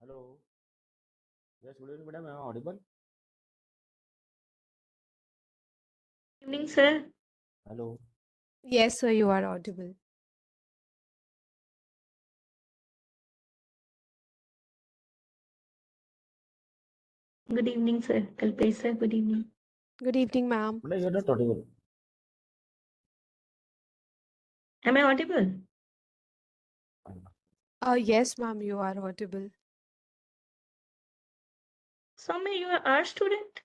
Hello. Yes, good evening, madam. Am I audible? Evening, sir. Hello. Yes, sir, you are audible. Good evening, sir. Kalpesh, sir. Good evening. Good evening, ma'am. Madam, you are not audible. Am I audible? Yes, ma'am, you are audible. Soumya, you are our student?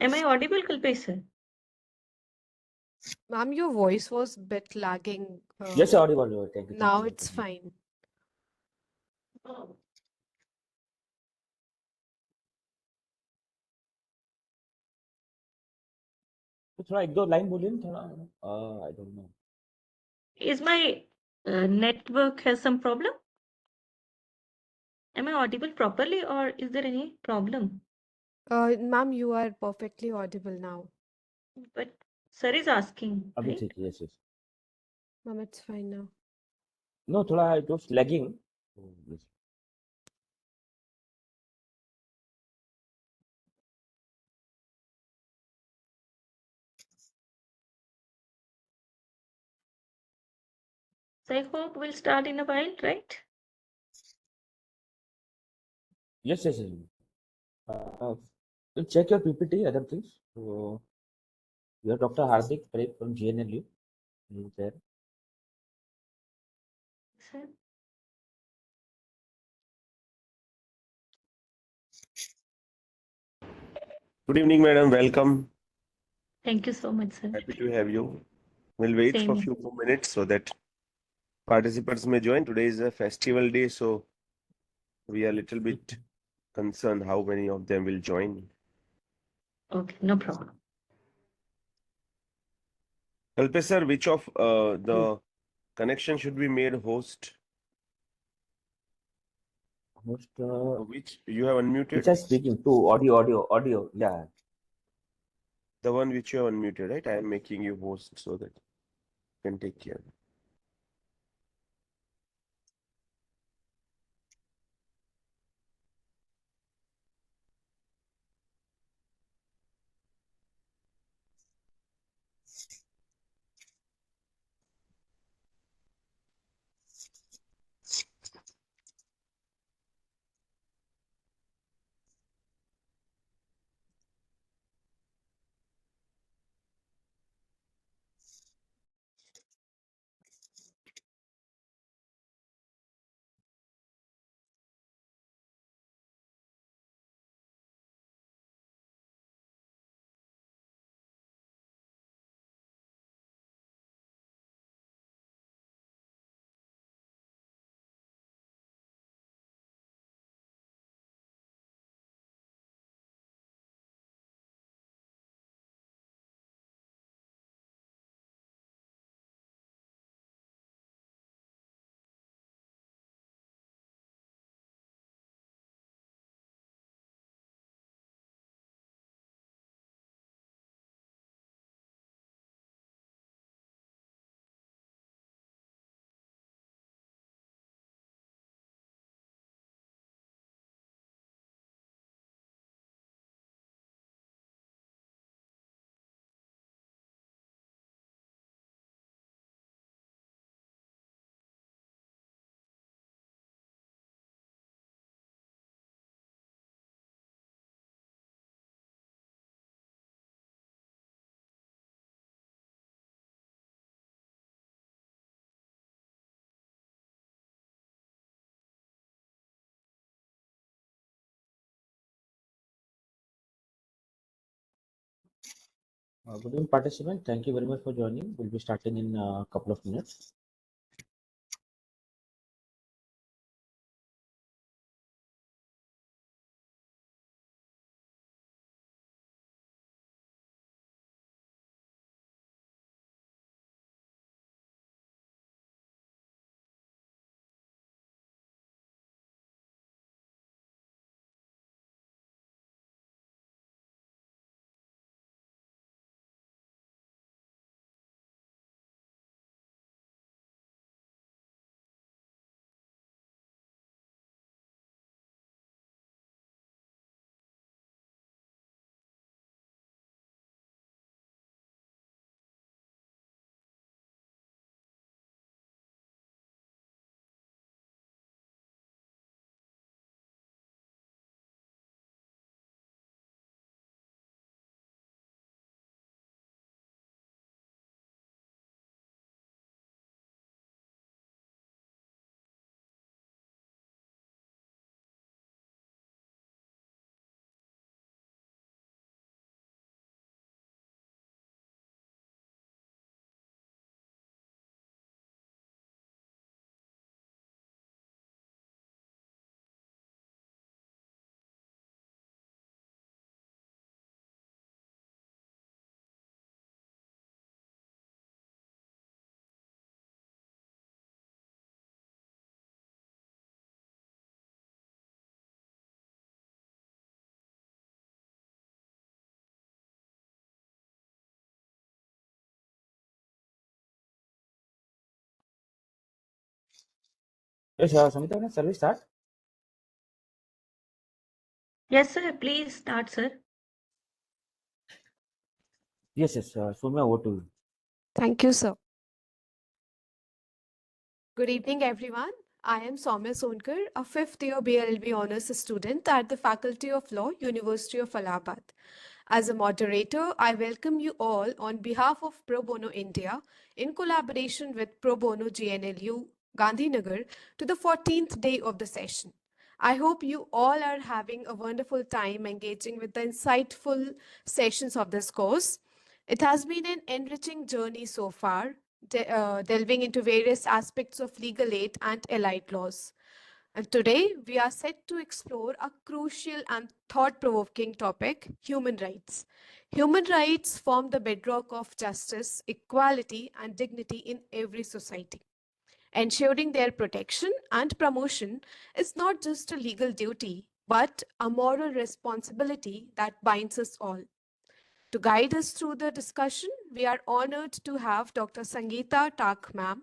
Am I audible, Kalpesh, sir? Ma'am, your voice was a bit lagging. Yes, audible. Thank you. Thank Now you. it's fine. Oh. तो थोड़ा एक दो line बोलिए ना थोड़ा I don't know Is my network has some problem? Am I audible properly or is there any problem? Ma'am, you are perfectly audible now. But sir is asking, अभी right? ठीक है yes yes Ma'am, it's fine now. No थोड़ा it was lagging So I hope we'll start in a while, right? Yes yes check your PPT other things so you are Dr. Hardik Parekh from GNLU he is there Sir. Good evening, madam. Welcome. Thank you so much, sir. Happy to have you. We'll wait Same for a here. few more minutes so that participants may join. Today is a festival day, so we are a little bit concerned how many of them will join. Okay, no problem. Kalpesh sir, which of the connection should be made host? host Which you have which unmuted? are speaking to audio yeah The one which you have unmuted, right? I am making you host so that you can take care. good evening participant thank you very much for joining we'll be starting in a couple of minutes Yes, Sangeeta, shall we start? Yes, sir. Please start, sir. Yes, Soumya, over to you. Thank you, sir. Good evening, everyone. I am Soumya Sonkar, a fifth year BLB honors student at the Faculty of Law, University of Allahabad. As a moderator, I welcome you all on behalf of Pro Bono India in collaboration with Pro Bono GNLU Gandhinagar to the 14th day of the session. I hope you all are having a wonderful time engaging with the insightful sessions of this course. It has been an enriching journey so far, delving into various aspects of legal aid and allied laws. And today, we are set to explore a crucial and thought provoking topic: human rights. Human rights form the bedrock of justice, equality, and dignity in every society. Ensuring their protection and promotion is not just a legal duty, but a moral responsibility that binds us all. To guide us through the discussion, we are honored to have Dr. Sangeeta Taak ma'am,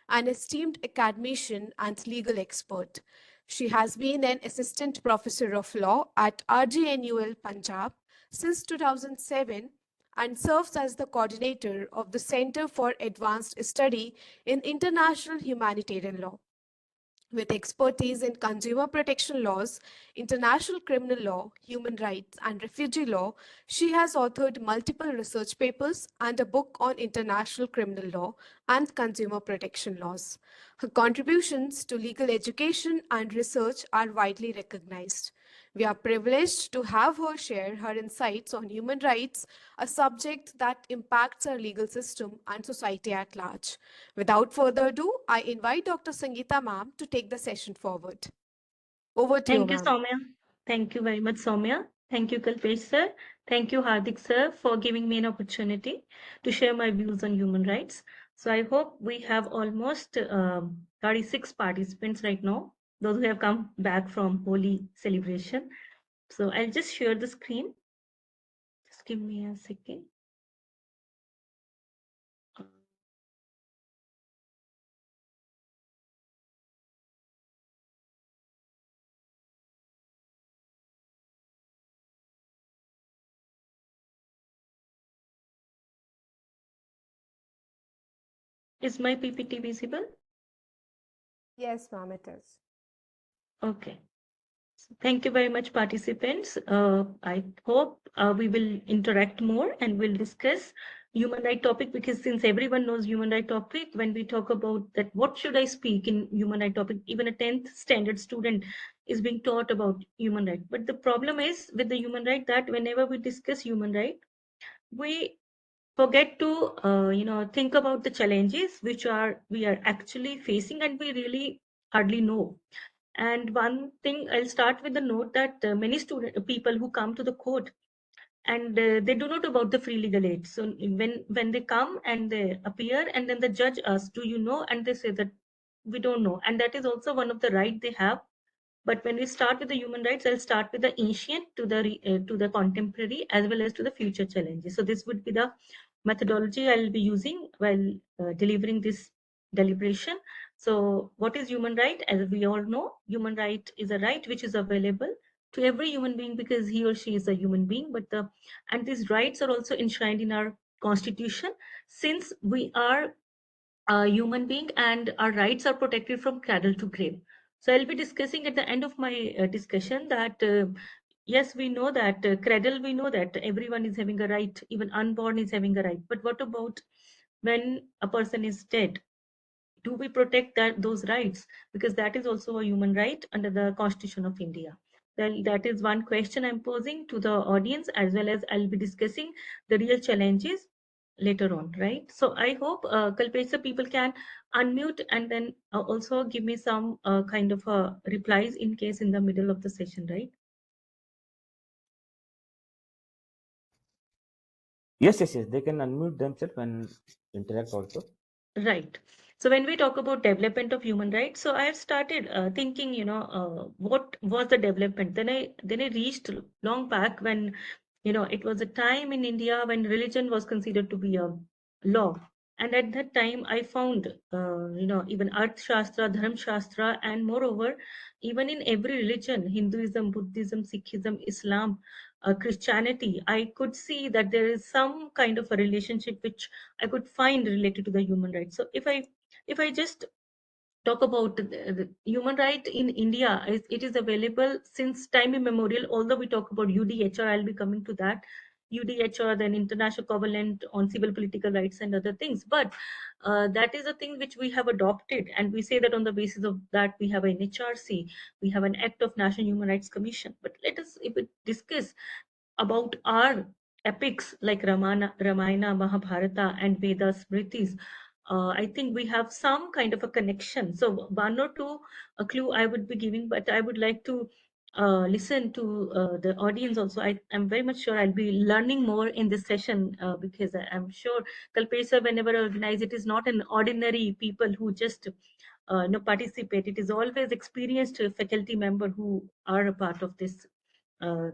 an esteemed academician and legal expert. She has been an assistant professor of law at RGNUL Punjab since 2007 and serves as the coordinator of the Center for Advanced Study in International Humanitarian Law. With expertise in consumer protection laws, international criminal law, human rights, and refugee law, she has authored multiple research papers and a book on international criminal law and consumer protection laws. Her contributions to legal education and research are widely recognized. We are privileged to have her share her insights on human rights, a subject that impacts our legal system and society at large. Without further ado, I invite Dr. Sangeeta ma'am to take the session forward. Over to you, Thank you, ma'am. Soumya. Thank you very much, Soumya. Thank you, Kalpesh sir. Thank you, Hardik sir, for giving me an opportunity to share my views on human rights. So I hope we have almost 36 participants right now, those who have come back from Holi celebration. So I'll just share the screen. Just give me a second. Is my PPT visible? Yes, ma'am, it is. Okay. Thank you very much, participants. I hope we will interact more and we'll discuss human right topic, because since everyone knows human right topic, when we talk about that, what should I speak in human right topic? Even a 10th standard student is being taught about human right. But the problem is with the human right that whenever we discuss human right, we forget to think about the challenges which are we are actually facing and we really hardly know. And one thing, I'll start with the note that many student people who come to the court and they do not know about the free legal aid. So when they come and they appear and then the judge asks, "Do you know?" and they say that we don't know, and that is also one of the right they have. But when we start with the human rights, I'll start with the ancient to the contemporary as well as to the future challenges. So this would be the methodology I'll be using while delivering this deliberation. So what is human right? As we all know, human right is a right which is available to every human being because he or she is a human being. And these rights are also enshrined in our constitution, since we are a human being and our rights are protected from cradle to grave. So I'll be discussing at the end of my discussion that yes, we know that cradle, we know that everyone is having a right, even unborn is having a right. But what about when a person is dead? Do we protect those rights? Because that is also a human right under the Constitution of India. Well, that is one question I'm posing to the audience, as well as I'll be discussing the real challenges later on, right? So I hope Kalpesa people can unmute and then also give me some kind of replies in case in the middle of the session, right? Yes. They can unmute themselves and interact also. Right. So when we talk about development of human rights, so I have started thinking, what was the development? Then I reached long back when, it was a time in India when religion was considered to be a law. And at that time, I found, even Arth Shastra, Dharm Shastra, and moreover, even in every religion, Hinduism, Buddhism, Sikhism, Islam, Christianity, I could see that there is some kind of a relationship which I could find related to the human rights. So if I just talk about the human right in India, it is available since time immemorial. Although we talk about UDHR, I'll be coming to that. UDHR, then International Covenant on Civil Political Rights and other things. But that is a thing which we have adopted, and we say that on the basis of that we have an HRC, we have an Act of National Human Rights Commission. But let us, if we discuss about our epics like Ramayana, Mahabharata, and Vedas, Smritis, I think we have some kind of a connection. So one or two a clue I would be giving, but I would like to listen to the audience also. I'm very much sure I'll be learning more in this session because I'm sure Kalpesh sir, whenever I organize, it is not an ordinary people who just participate. It is always experienced faculty member who are a part of this uh,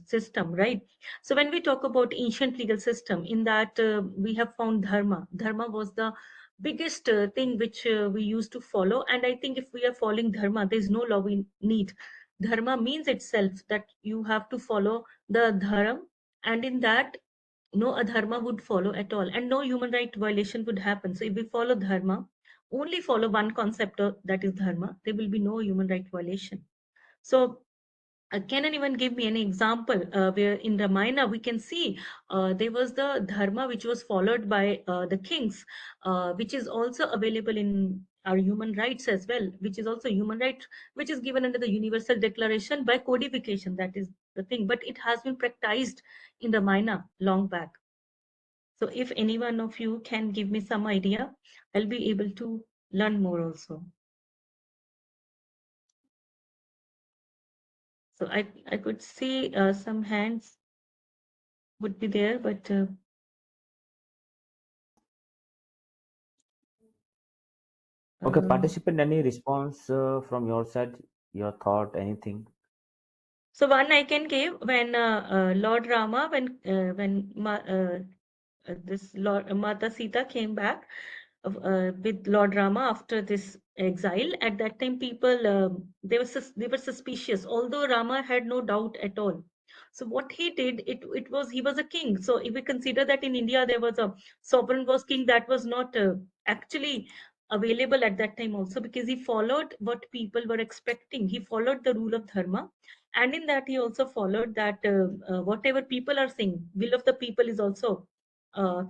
system, right? So when we talk about ancient legal system, in that we have found dharma. Dharma was the biggest thing which we used to follow, and I think if we are following dharma, there is no law we need. Dharma means itself that you have to follow the dharma, and in that no adharma would follow at all, and no human right violation would happen. So if we follow dharma, only follow one concept that is dharma, there will be no human right violation. So can anyone give me any example where in Ramayana we can see there was the dharma which was followed by the kings, which is also available in our human rights as well, which is also human right, which is given under the Universal Declaration by codification. That is the thing, but it has been practiced in Ramayana long back. So if any one of you can give me some idea, I'll be able to learn more also. So I could see some hands would be there, but Okay, participant, any response from your side, your thought, anything? so one I can give when Lord Rama, this Lord Mata Sita came back with Lord Rama after this exile. At that time, people they were suspicious, although Rama had no doubt at all. So what he did, it was he was a king. So if we consider that in India there was a sovereign was king, that was not actually available at that time also, because he followed what people were expecting. He followed the rule of dharma, and in that he also followed that whatever people are saying, will of the people is also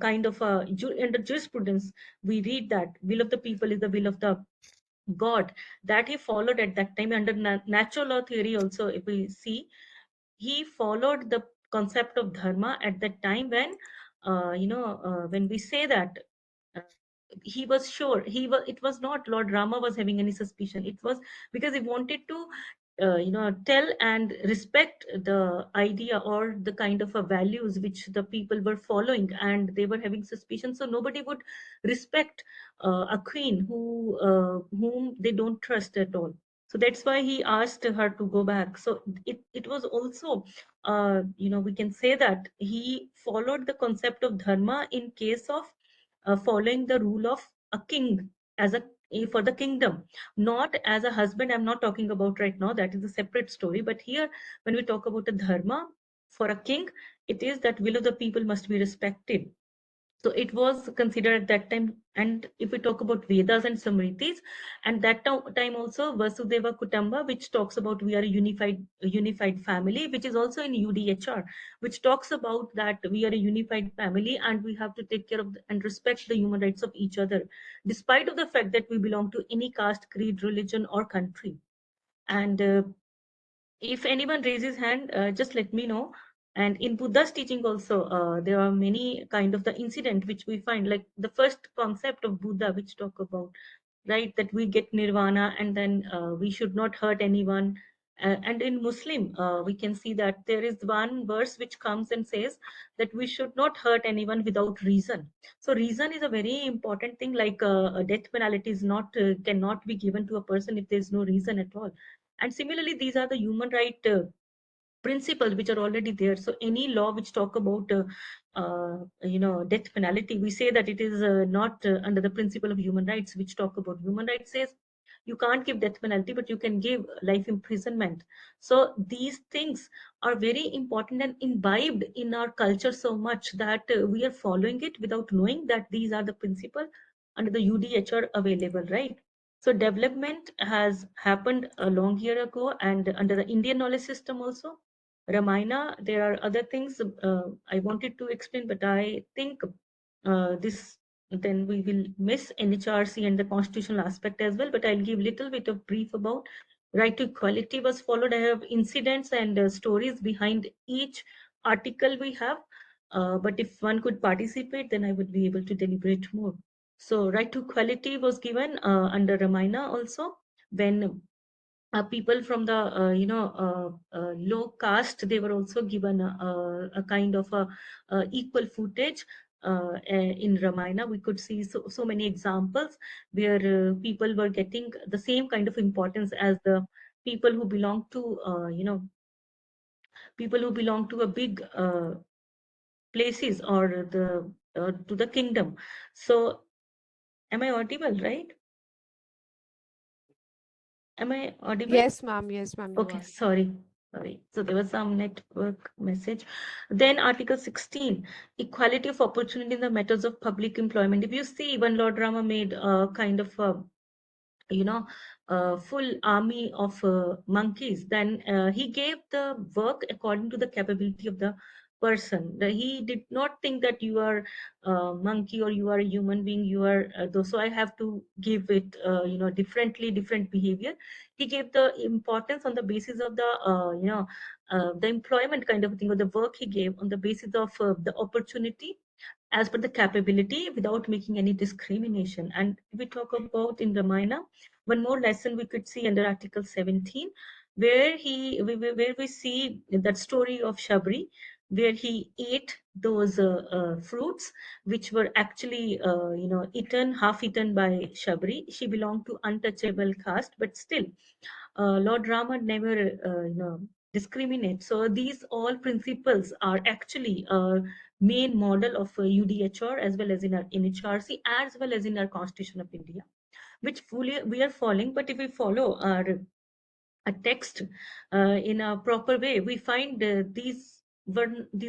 kind of a under jurisprudence we read that will of the people is the will of the god, that he followed at that time under natural law theory also. If we see, he followed the concept of dharma at that time when when we say that uh, he was sure, it was not Lord Rama was having any suspicion. It was because he wanted to tell and respect the idea or the kind of a values which the people were following, and they were having suspicion, so nobody would respect a queen whom they don't trust at all. So that's why he asked her to go back. So it was also we can say that he followed the concept of dharma in case of following the rule of a king as a for the kingdom, not as a husband. I'm not talking about right now, that is a separate story. But here when we talk about a dharma for a king, it is that will of the people must be respected. So it was considered at that time. And if we talk about Vedas and Smritis, and that time also Vasudeva Kutamba, which talks about we are a unified family, which is also in UDHR, which talks about that we are a unified family and we have to take care of and respect the human rights of each other, despite of the fact that we belong to any caste, creed, religion, or country. And if anyone raises hand, just let me know. And in Buddha's teaching also, there are many kind of the incident which we find, like the first concept of Buddha, which talk about, right, that we get nirvana, and then we should not hurt anyone. And in Muslim, we can see that there is one verse which comes and says that we should not hurt anyone without reason. So reason is a very important thing. Like a death penalty is not cannot be given to a person if there is no reason at all. And similarly, these are the human right principles which are already there. So any law which talk about death penalty, we say that it is not under the principle of human rights, which talk about human rights says you can't give death penalty, but you can give life imprisonment. So these things are very important and imbibed in our culture so much that we are following it without knowing that these are the principles under the UDHR available, right? So development has happened a long year ago, and under the Indian knowledge system also, Ramayana, there are other things I wanted to explain, but I think this then we will miss NHRC and the constitutional aspect as well. But I'll give little bit of brief about right to equality was followed. I have incidents and stories behind each article we have. But if one could participate, then I would be able to deliberate more. So right to equality was given under Ramayana also, when people from the low caste, they were also given a kind of a equal footage. In Ramayana, we could see so many examples where people were getting the same kind of importance as the people who belong to people who belong to a big places or the to the kingdom. So am I audible, right? Am I audible? Yes, ma'am. Yes, ma'am, you Okay, are. sorry. Sorry. So there was some network message. Then Article 16, equality of opportunity in the matters of public employment. If you see, when Lord Rama made a kind of a full army of monkeys, then he gave the work according to the capability of the person. He did not think that you are a monkey or you are a human being, you are though, so I have to give it differently, different behavior. He gave the importance on the basis of the the employment kind of thing, or the work he gave on the basis of the opportunity as per the capability, without making any discrimination. And we talk about in Ramayana, one more lesson we could see under Article 17, where where we see that story of Shabri, where he ate those fruits which were actually eaten, half eaten by Shabri. She belonged to untouchable caste, but still Lord Rama never discriminate. So these all principles are actually a main model of UDHR, as well as in our NHRC, as well as in our Constitution of India, which fully we are following. But if we follow our a text in a proper way, we find these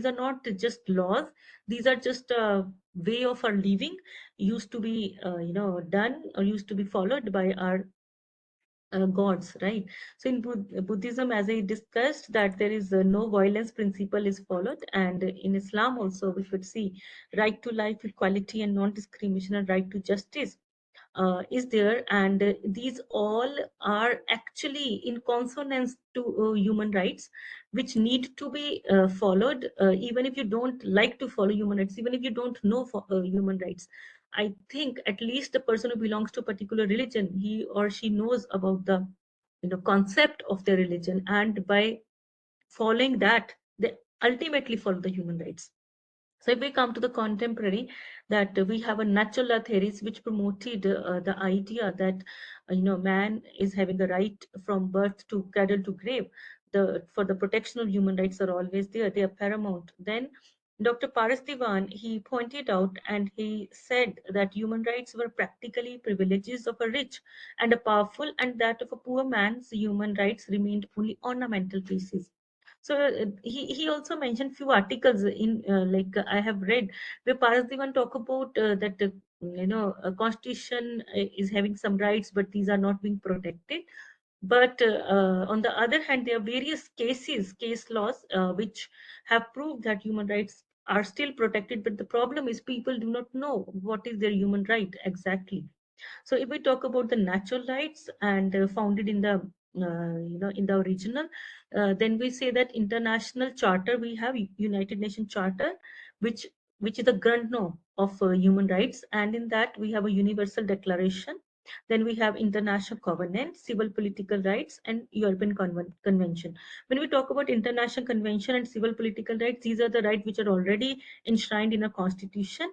are not just laws; these are just a way of our living, used to be done or used to be followed by our gods, right? So in Buddhism, as I discussed, that there is no violence principle is followed, and in Islam also we could see right to life, equality, and non-discrimination, and right to justice is there, and these all are actually in consonance to human rights, which need to be followed, even if you don't like to follow human rights, even if you don't know for, human rights. I think at least the person who belongs to a particular religion, he or she knows about the concept of their religion, and by following that, they ultimately follow the human rights. So if we come to the contemporary, that we have a natural law theories which promoted the idea that man is having a right from birth to cradle to grave. For the protection of human rights are always there; they are paramount. Then Dr. Paras Diwan, he pointed out and he said that human rights were practically privileges of a rich and a powerful, and that of a poor man's human rights remained only ornamental pieces. So he also mentioned few articles in I have read, where Parasdivan talk about that a constitution is having some rights, but these are not being protected. But on the other hand, there are various case laws which have proved that human rights are still protected. But the problem is people do not know what is their human right exactly. So if we talk about the natural rights and founded in the in the original, then we say that international charter, we have United Nations Charter, which which is the grundno of human rights, and in that we have a Universal Declaration. Then we have International Covenant, Civil Political Rights, and European Convention. When we talk about International Convention and Civil Political Rights, these are the rights which are already enshrined in a constitution.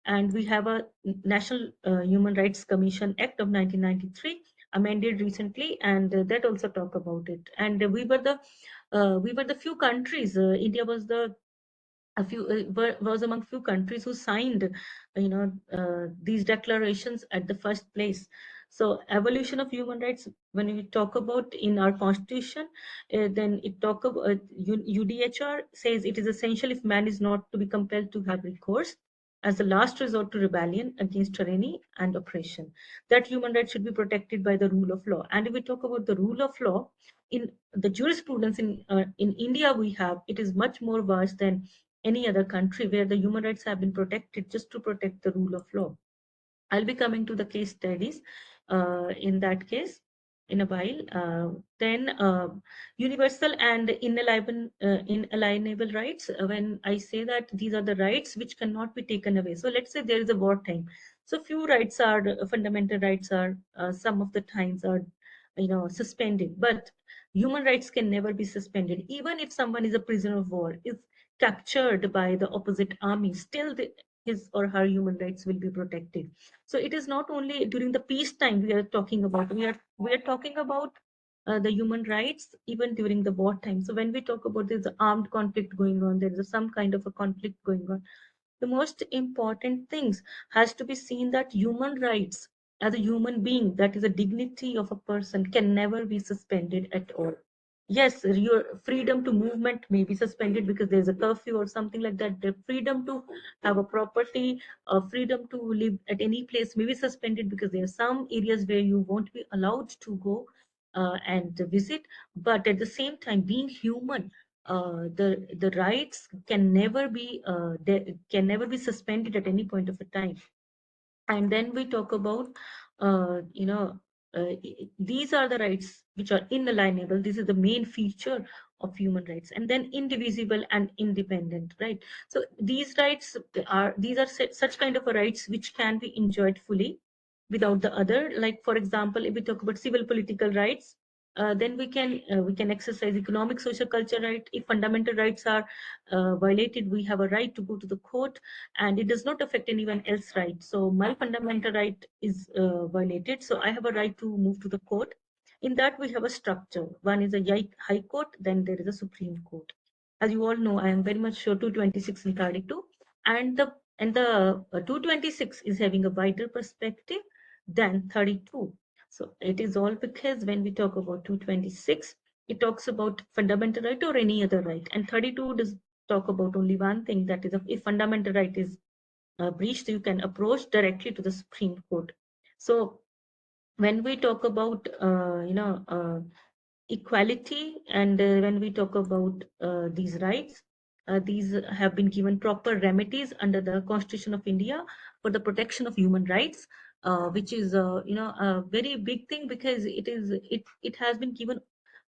And we have a National Human Rights Commission Act of 1993, amended recently, and that also talk about it. And we were the we were the few countries. India was was among few countries who signed, these declarations at the first place. So evolution of human rights, when we talk about in our constitution, then it talk about UDHR says it is essential if man is not to be compelled to have recourse as the last resort to rebellion against tyranny and oppression, that human rights should be protected by the rule of law. And if we talk about the rule of law, in the jurisprudence in India we have, it is much more vast than any other country, where the human rights have been protected just to protect the rule of law. I'll be coming to the case studies in that case in a while. Then universal and inalienable rights. When I say that these are the rights which cannot be taken away. So let's say there is a wartime. So few rights are fundamental rights are some of the times are suspended, but human rights can never be suspended. Even if someone is a prisoner of war, is captured by the opposite army, still his or her human rights will be protected. So it is not only during the peacetime we are talking about. We are talking about the human rights even during the wartime. So when we talk about there's an armed conflict going on, there is some kind of a conflict going on. The most important things has to be seen that human rights as a human being, that is a dignity of a person, can never be suspended at all. Yes, your freedom to movement may be suspended because there's a curfew or something like that. The freedom to have a property, freedom to live at any place may be suspended because there are some areas where you won't be allowed to go and visit. But at the same time, being human, the rights can never be can never be suspended at any point of a time. And then we talk about uh, you know these are the rights which are inalienable. This is the main feature of human rights. And then indivisible and independent, right? So these rights are, these are such kind of a rights which can be enjoyed fully without the other. Like for example, if we talk about civil political rights, then we can exercise economic, social, culture right. If fundamental rights are violated, we have a right to go to the court, and it does not affect anyone else's right. So my fundamental right is violated, so I have a right to move to the court. In that we have a structure. One is a high court, then there is a Supreme Court. As you all know, I am very much sure 226 and 32, and the 226 is having a wider perspective than 32. So it is all because when we talk about 226, it talks about fundamental right or any other right, and 32 does talk about only one thing, that is if fundamental right is breached, you can approach directly to the Supreme Court. So when we talk about equality, and when we talk about these rights, these have been given proper remedies under the Constitution of India for the protection of human rights, which is a very big thing, because it has been given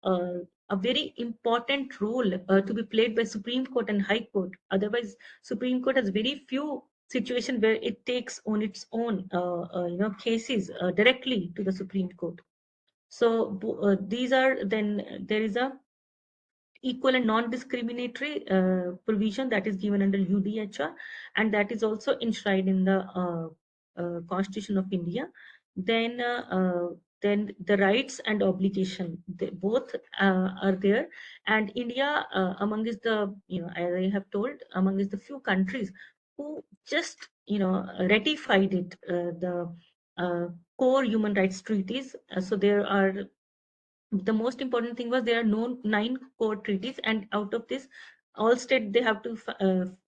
uh, a very important role to be played by Supreme Court and High Court. Otherwise, Supreme Court has very few situation where it takes on its own cases directly to the Supreme Court. So these are, then there is a equal and non-discriminatory provision that is given under UDHR, and that is also enshrined in the Constitution of India. Then then the rights and obligation, they both are there. And India, among is the, as I have told, among is the few countries who just ratified it, the uh, core human rights treaties. So there are, the most important thing was there are no 9 core treaties, and out of this, all state they have to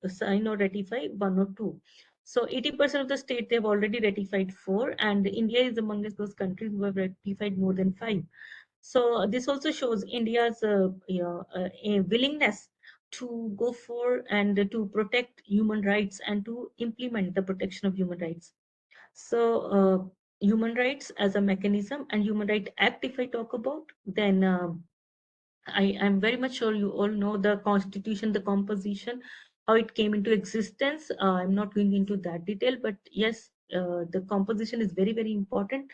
sign or ratify 1 or 2. So 80% of the state they have already ratified 4, and India is among those countries who have ratified more than 5. So this also shows India's a willingness to go for and to protect human rights and to implement the protection of human rights. So human rights as a mechanism, and Human Right Act, if I talk about, then I am very much sure you all know the Constitution, the composition, how it came into existence. I'm not going into that detail, but yes, the composition is very, very important.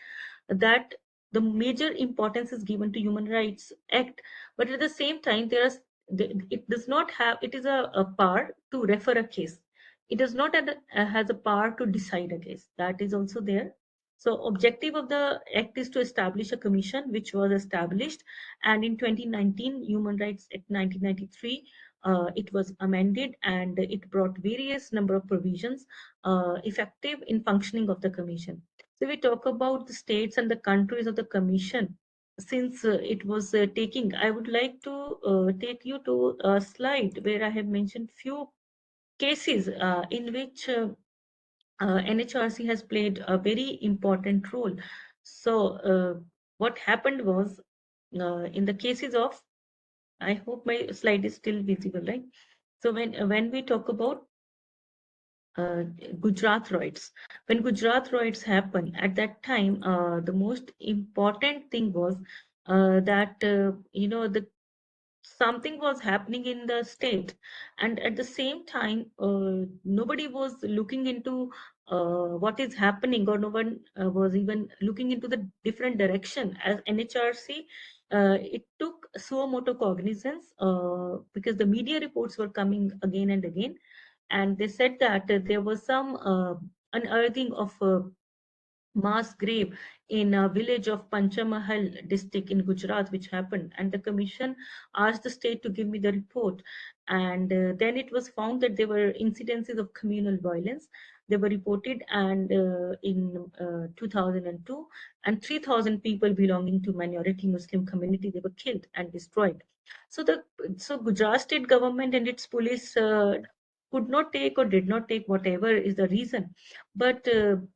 That the major importance is given to Human Rights Act, but at the same time, it does not have, it is a power to refer a case. It does not has a power to decide a case. That is also there. So objective of the act is to establish a commission, which was established, and in 2019 Human Rights Act 1993, it was amended, and it brought various number of provisions effective in functioning of the commission. So we talk about the states and the countries of the commission. Since it was taking, I would like to take you to a slide where I have mentioned few cases in which NHRC has played a very important role. So what happened was, in the cases of, I hope my slide is still visible, right? So when we talk about Gujarat riots, when Gujarat riots happened, at that time, the most important thing was that the something was happening in the state, and at the same time nobody was looking into what is happening, or no one was even looking into the different direction. As NHRC, it took suo moto cognizance, because the media reports were coming again and again, and they said that there was some unearthing of mass grave in a village of Panchamahal district in Gujarat, which happened. And the commission asked the state to give me the report. And then it was found that there were incidences of communal violence. They were reported, and in 2002, and 3,000 people belonging to minority Muslim community, they were killed and destroyed. So Gujarat state government and its police could not take, or did not take, whatever is the reason, but the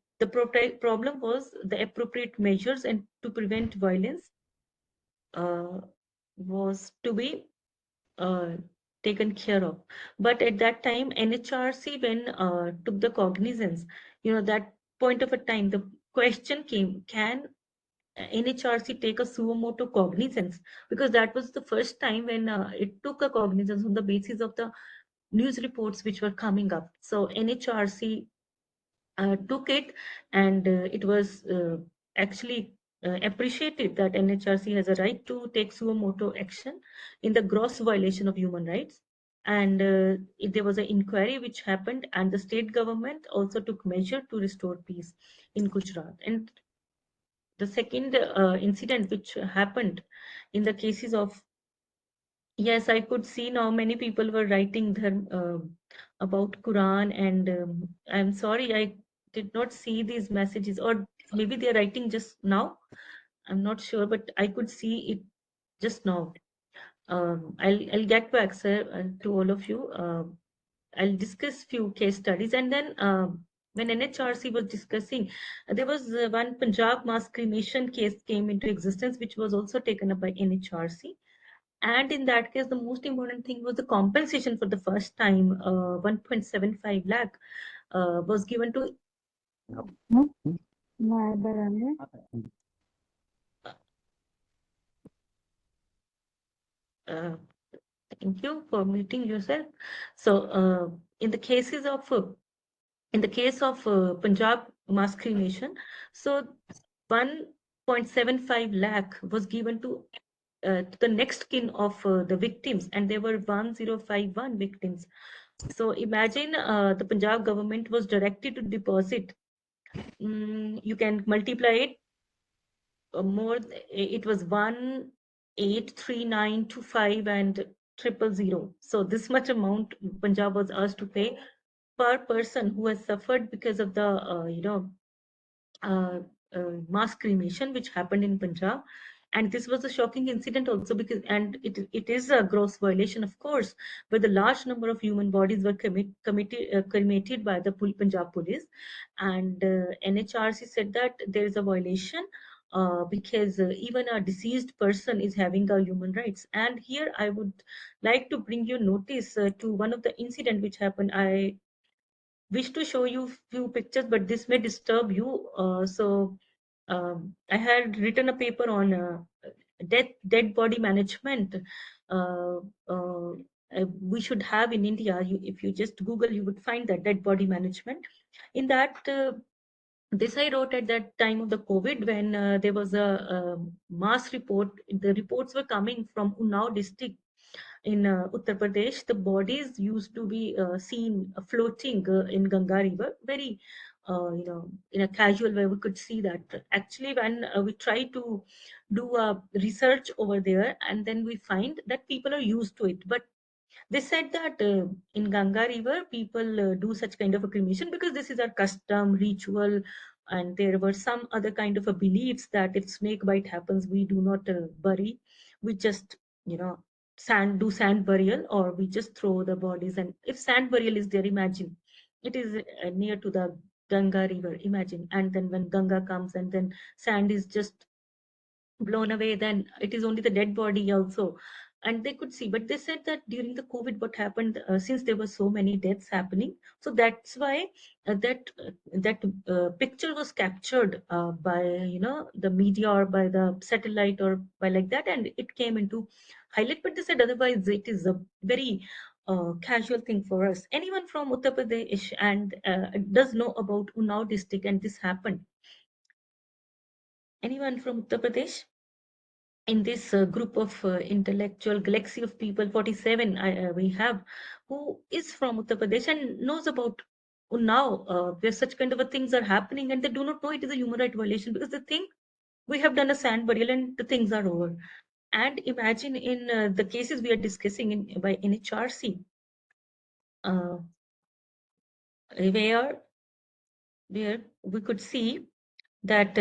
problem was the appropriate measures and to prevent violence uh, was to be uh, taken care of. But at that time, NHRC, when took the cognizance, that point of a time, the question came, can NHRC take a suo moto cognizance? Because that was the first time when it took a cognizance on the basis of the news reports which were coming up. So NHRC took it, and it was actually appreciated that NHRC has a right to take suo moto action in the gross violation of human rights. And there was an inquiry which happened, and the state government also took measure to restore peace in Gujarat. And the second incident which happened in the cases of, yes, I could see now many people were writing about Quran, and I'm sorry I did not see these messages, or maybe they're writing just now. I'm not sure, but I could see it just now. I'll get back, sir, to all of you. I'll discuss few case studies, and then when NHRC was discussing, there was one Punjab mass cremation case came into existence, which was also taken up by NHRC. And in that case, the most important thing was the compensation for the first time. 1.75 lakh was given to. Uh, thank you for muting yourself. So, in the cases of in the case of Punjab mass cremation, so 1.75 lakh was given to the next kin of the victims, and there were 1051 victims. So imagine the Punjab government was directed to deposit. You can multiply it more. It was 1,83925 and 000. So this much amount Punjab was asked to pay per person who has suffered because of the uh, mass cremation which happened in Punjab. And this was a shocking incident also, because, and it is a gross violation, of course, where the large number of human bodies were cremated by the Punjab police. And NHRC said that there is a violation because even a deceased person is having a human rights. And here I would like to bring you notice to one of the incident which happened. I wish to show you few pictures, but this may disturb you. I had written a paper on dead body management. Uh, uh, we should have in India. If you just Google, you would find that dead body management. In that, this I wrote at that time of the COVID, when there was a mass report. The reports were coming from Unnao district in Uttar Pradesh. The bodies used to be seen floating in Ganga River, very in a casual way, we could see that actually when we try to do a research over there, and then we find that people are used to it. But they said that in Ganga River, people do such kind of a cremation because this is our custom, ritual, and there were some other kind of a beliefs that if snake bite happens, we do not bury, we just, sand burial, or we just throw the bodies. And if sand burial is there, imagine it is near to the Ganga River, imagine. And then when Ganga comes and then sand is just blown away, then it is only the dead body also. And they could see, but they said that during the COVID, what happened, since there were so many deaths happening, so that's why that picture was captured by the media or by the satellite or by like that, and it came into highlight. But they said otherwise it is a very casual thing for us. Anyone from Uttar Pradesh and does know about Unnao district and this happened? Anyone from Uttar Pradesh? In this group of intellectual galaxy of people, 47 we have, who is from Uttar Pradesh and knows about Unnao, where such kind of a things are happening, and they do not know it is a human right violation because they think we have done a sand burial and the things are over. And imagine in the cases we are discussing by NHRC, uh, where we could see that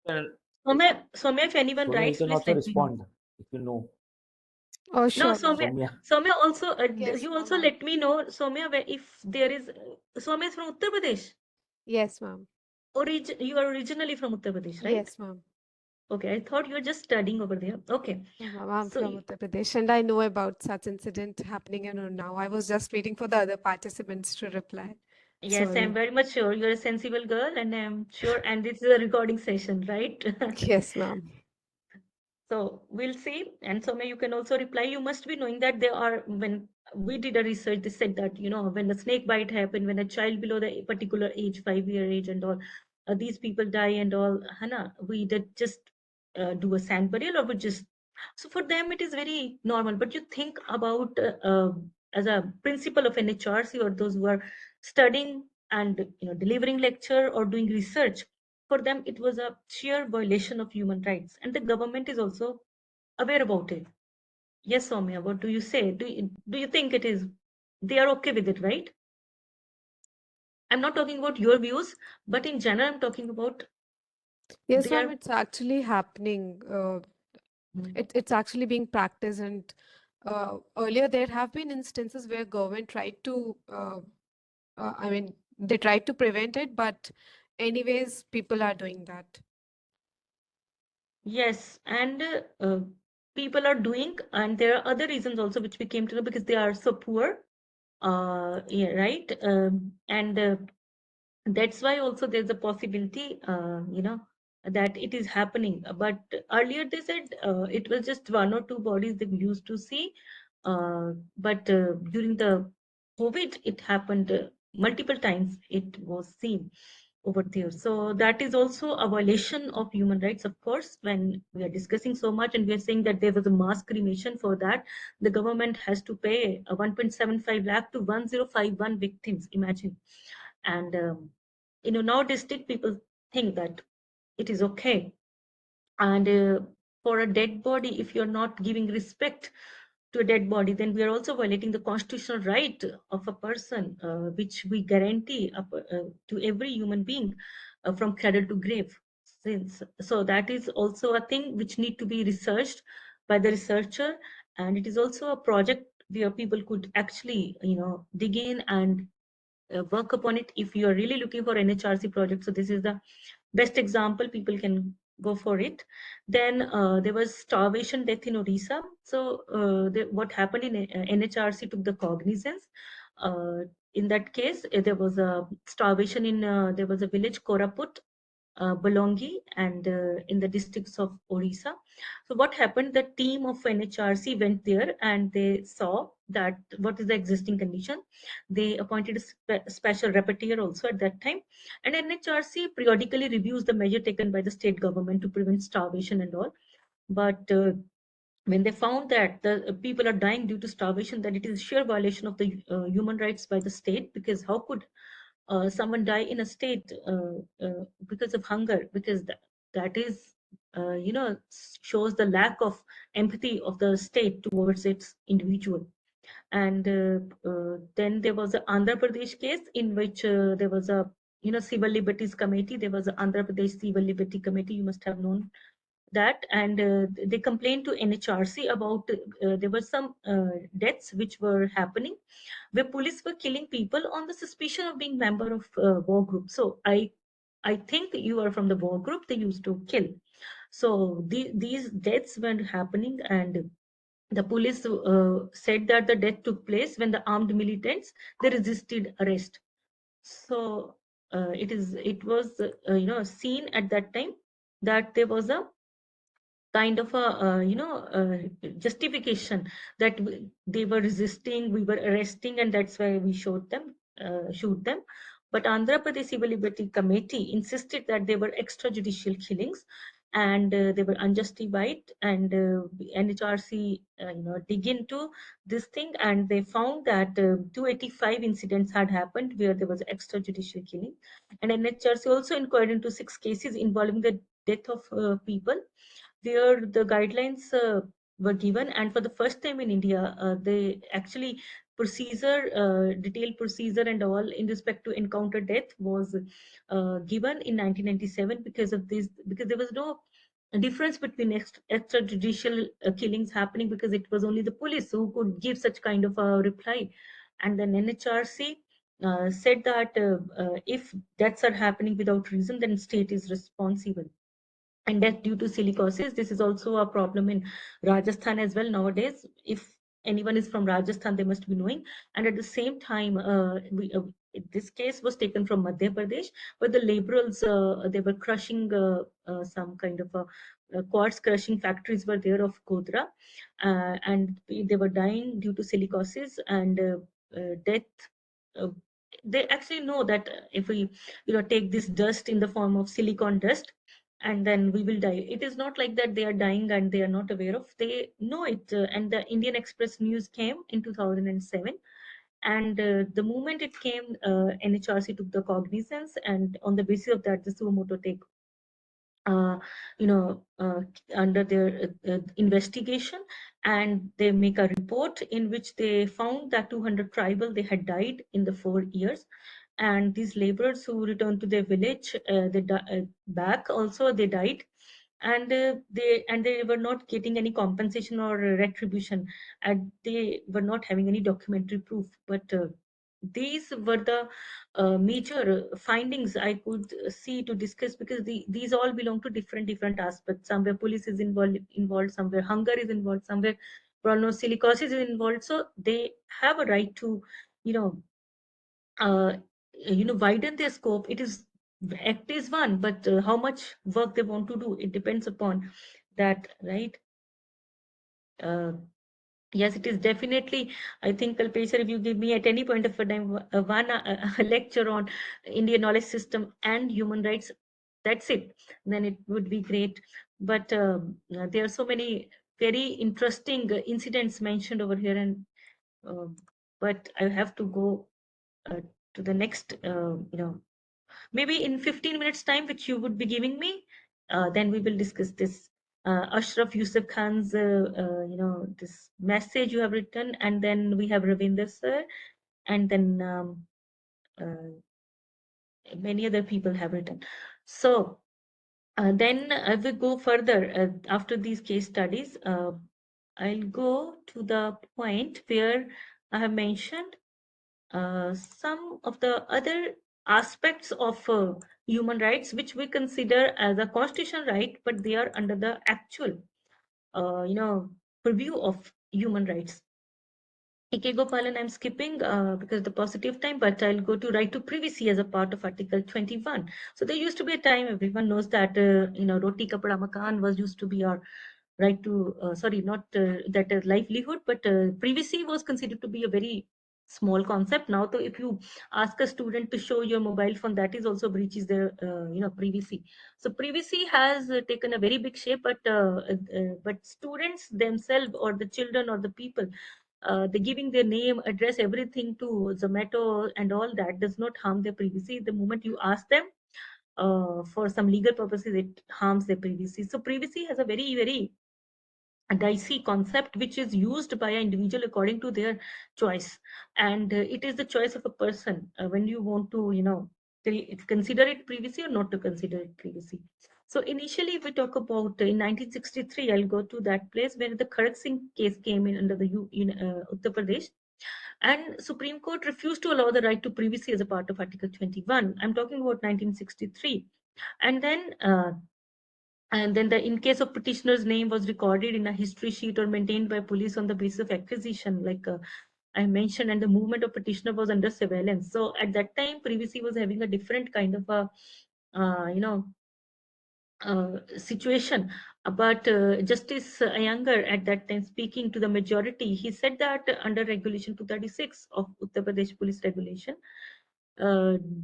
Well, Soumya, if anyone Sonia, you writes, can please also let me know. respond if you know. Oh, No, sure, ma'am. Soumya also, Yes, you ma'am. also let me know, Soumya, where if there is, Soumya is from Uttar Pradesh. Yes, ma'am. You are originally from Uttar Pradesh, right? Yes, ma'am. Okay, I thought you were just studying over there. Okay, No, ma'am, I'm so from Uttar Pradesh and I know about such incident happening in Unnao. I was just waiting for the other participants to reply. yes, I'm Sorry. very much sure you're a sensible girl, and I'm sure, and this is a recording session, right? Yes, ma'am. So we'll see. And Soumya, you can also reply. You must be knowing that there are, when we did a research, they said that, when a snake bite happened, when a child below the particular age, 5-year age and all, these people die and all, Hannah, we did just do a sand burial, or we just, so for them it is very normal. But you think about as a principal of NHRC, or those who are studying and delivering lecture or doing research, for them it was a sheer violation of human rights, and the government is also aware about it. Yes, Soumya, what do you say? Do you think it is, they are okay with it, right? I'm not talking about your views, but in general I'm talking about Yes, ma'am, their. it's actually happening. It's actually being practiced, and earlier there have been instances where government tried to, I mean, they tried to prevent it, but anyways, people are doing that. Yes, and people are doing, and there are other reasons also which we came to know, because they are so poor, yeah, right? And that's why also there's a possibility, that it is happening. But earlier they said it was just one or two bodies they used to see, but during the COVID, it happened multiple times. It was seen over there. So that is also a violation of human rights, of course. When we are discussing so much and we are saying that there was a mass cremation, for that the government has to pay 1.75 lakh to 1051 victims. Imagine. And now district people think that it is okay. And for a dead body, if you're not giving respect to a dead body, then we are also violating the constitutional right of a person, which we guarantee to every human being, from cradle to grave. Since so that is also a thing which need to be researched by the researcher, and it is also a project where people could actually dig in and work upon it. If you are really looking for NHRC project, so this is the best example, people can go for it. Then there was starvation death in Odisha. So what happened in NHRC took the cognizance. In that case, there was a starvation in, there was a village, Koraput, Bolongi, and in the districts of Orissa. So what happened, the team of NHRC went there and they saw that what is the existing condition. They appointed a special rapporteur also at that time. And NHRC periodically reviews the measure taken by the state government to prevent starvation and all. But when they found that the people are dying due to starvation, that it is sheer violation of the human rights by the state, because how could someone die in a state because of hunger, because that is shows the lack of empathy of the state towards its individual. And then there was an Andhra Pradesh case in which there was a civil liberties committee. There was an Andhra Pradesh Civil Liberty Committee. You must have known that. And they complained to NHRC about there were some deaths which were happening where police were killing people on the suspicion of being member of war group. So I think you are from the war group they used to kill. So these deaths were happening, and the police said that the death took place when the armed militants they resisted arrest. So it was seen at that time that there was a kind of a justification that they were resisting, we were arresting, and that's why we shoot them. But Andhra Pradesh Civil Liberty Committee insisted that they were extrajudicial killings, and they were unjustified. And NHRC dig into this thing, and they found that 285 incidents had happened where there was extrajudicial killing. And NHRC also inquired into 6 cases involving the death of people where the guidelines were given. And for the first time in India, they actually detailed procedure and all in respect to encounter death was given in 1997 because of this, because there was no difference between extrajudicial killings happening, because it was only the police who could give such kind of a reply. And then NHRC said that if deaths are happening without reason, then state is responsible. And death due to silicosis, this is also a problem in Rajasthan as well nowadays. If anyone is from Rajasthan, they must be knowing. And at the same time, this case was taken from Madhya Pradesh, where the laborers they were crushing some kind of quartz crushing factories were there of Godra, and they were dying due to silicosis and death. Uh, they actually know that if we take this dust in the form of silicon dust, and then we will die. It is not like that they are dying and they are not aware of. They know it. And the Indian Express news came in 2007. And the moment it came, NHRC took the cognizance, and on the basis of that, the suo motu take uh, under their investigation, and they make a report in which they found that 200 tribal they had died in the 4 years. And these laborers who returned to their village, back also they died. And they were not getting any compensation or retribution, and they were not having any documentary proof. But these were the major findings I could see to discuss, because these all belong to different aspects. Somewhere police is involved, somewhere hunger is involved, somewhere silicosis is involved. So they have a right to you know uh, widen their scope. It is act is one, but how much work they want to do, it depends upon that, right? Yes, it is definitely. I think, Kalpesar, if you give me at any point of a time one lecture on Indian knowledge system and human rights, that's it, then it would be great. But there are so many very interesting incidents mentioned over here, and but I have to go to the next, maybe in 15 minutes time, which you would be giving me, then we will discuss this. Ashraf Yusuf Khan's, this message you have written, and then we have Ravinder sir, and then many other people have written. So then I will go further after these case studies. I'll go to the point where I have mentioned some of the other aspects of human rights which we consider as a constitutional right, but they are under the actual purview of human rights. Ike Gopalan, I'm skipping because the positive time, but I'll go to right to privacy as a part of Article 21. So there used to be a time, everyone knows that, Roti Kapda Makan was used to be our right to, sorry, not that livelihood, but privacy was considered to be a very small concept. Now, so if you ask a student to show your mobile phone, that is also breaches their, privacy. So privacy has taken a very big shape, but students themselves, or the children or the people, the giving their name, address, everything to Zomato and all that does not harm their privacy. The moment you ask them for some legal purposes, it harms their privacy. So privacy has a very, very dicey concept which is used by an individual according to their choice, and it is the choice of a person when you want to, consider it privacy or not to consider it privacy. So initially, if we talk about in 1963, I'll go to that place where the Kharak Singh case came in under the Uttar Pradesh, and Supreme Court refused to allow the right to privacy as a part of Article 21. I'm talking about 1963. And then the in case of petitioner's name was recorded in a history sheet or maintained by police on the basis of acquisition, like I mentioned, and the movement of petitioner was under surveillance. So at that time, privacy was having a different kind of a you know situation. But Justice Iyengar at that time, speaking to the majority, he said that under Regulation 236 of Uttar Pradesh Police Regulation,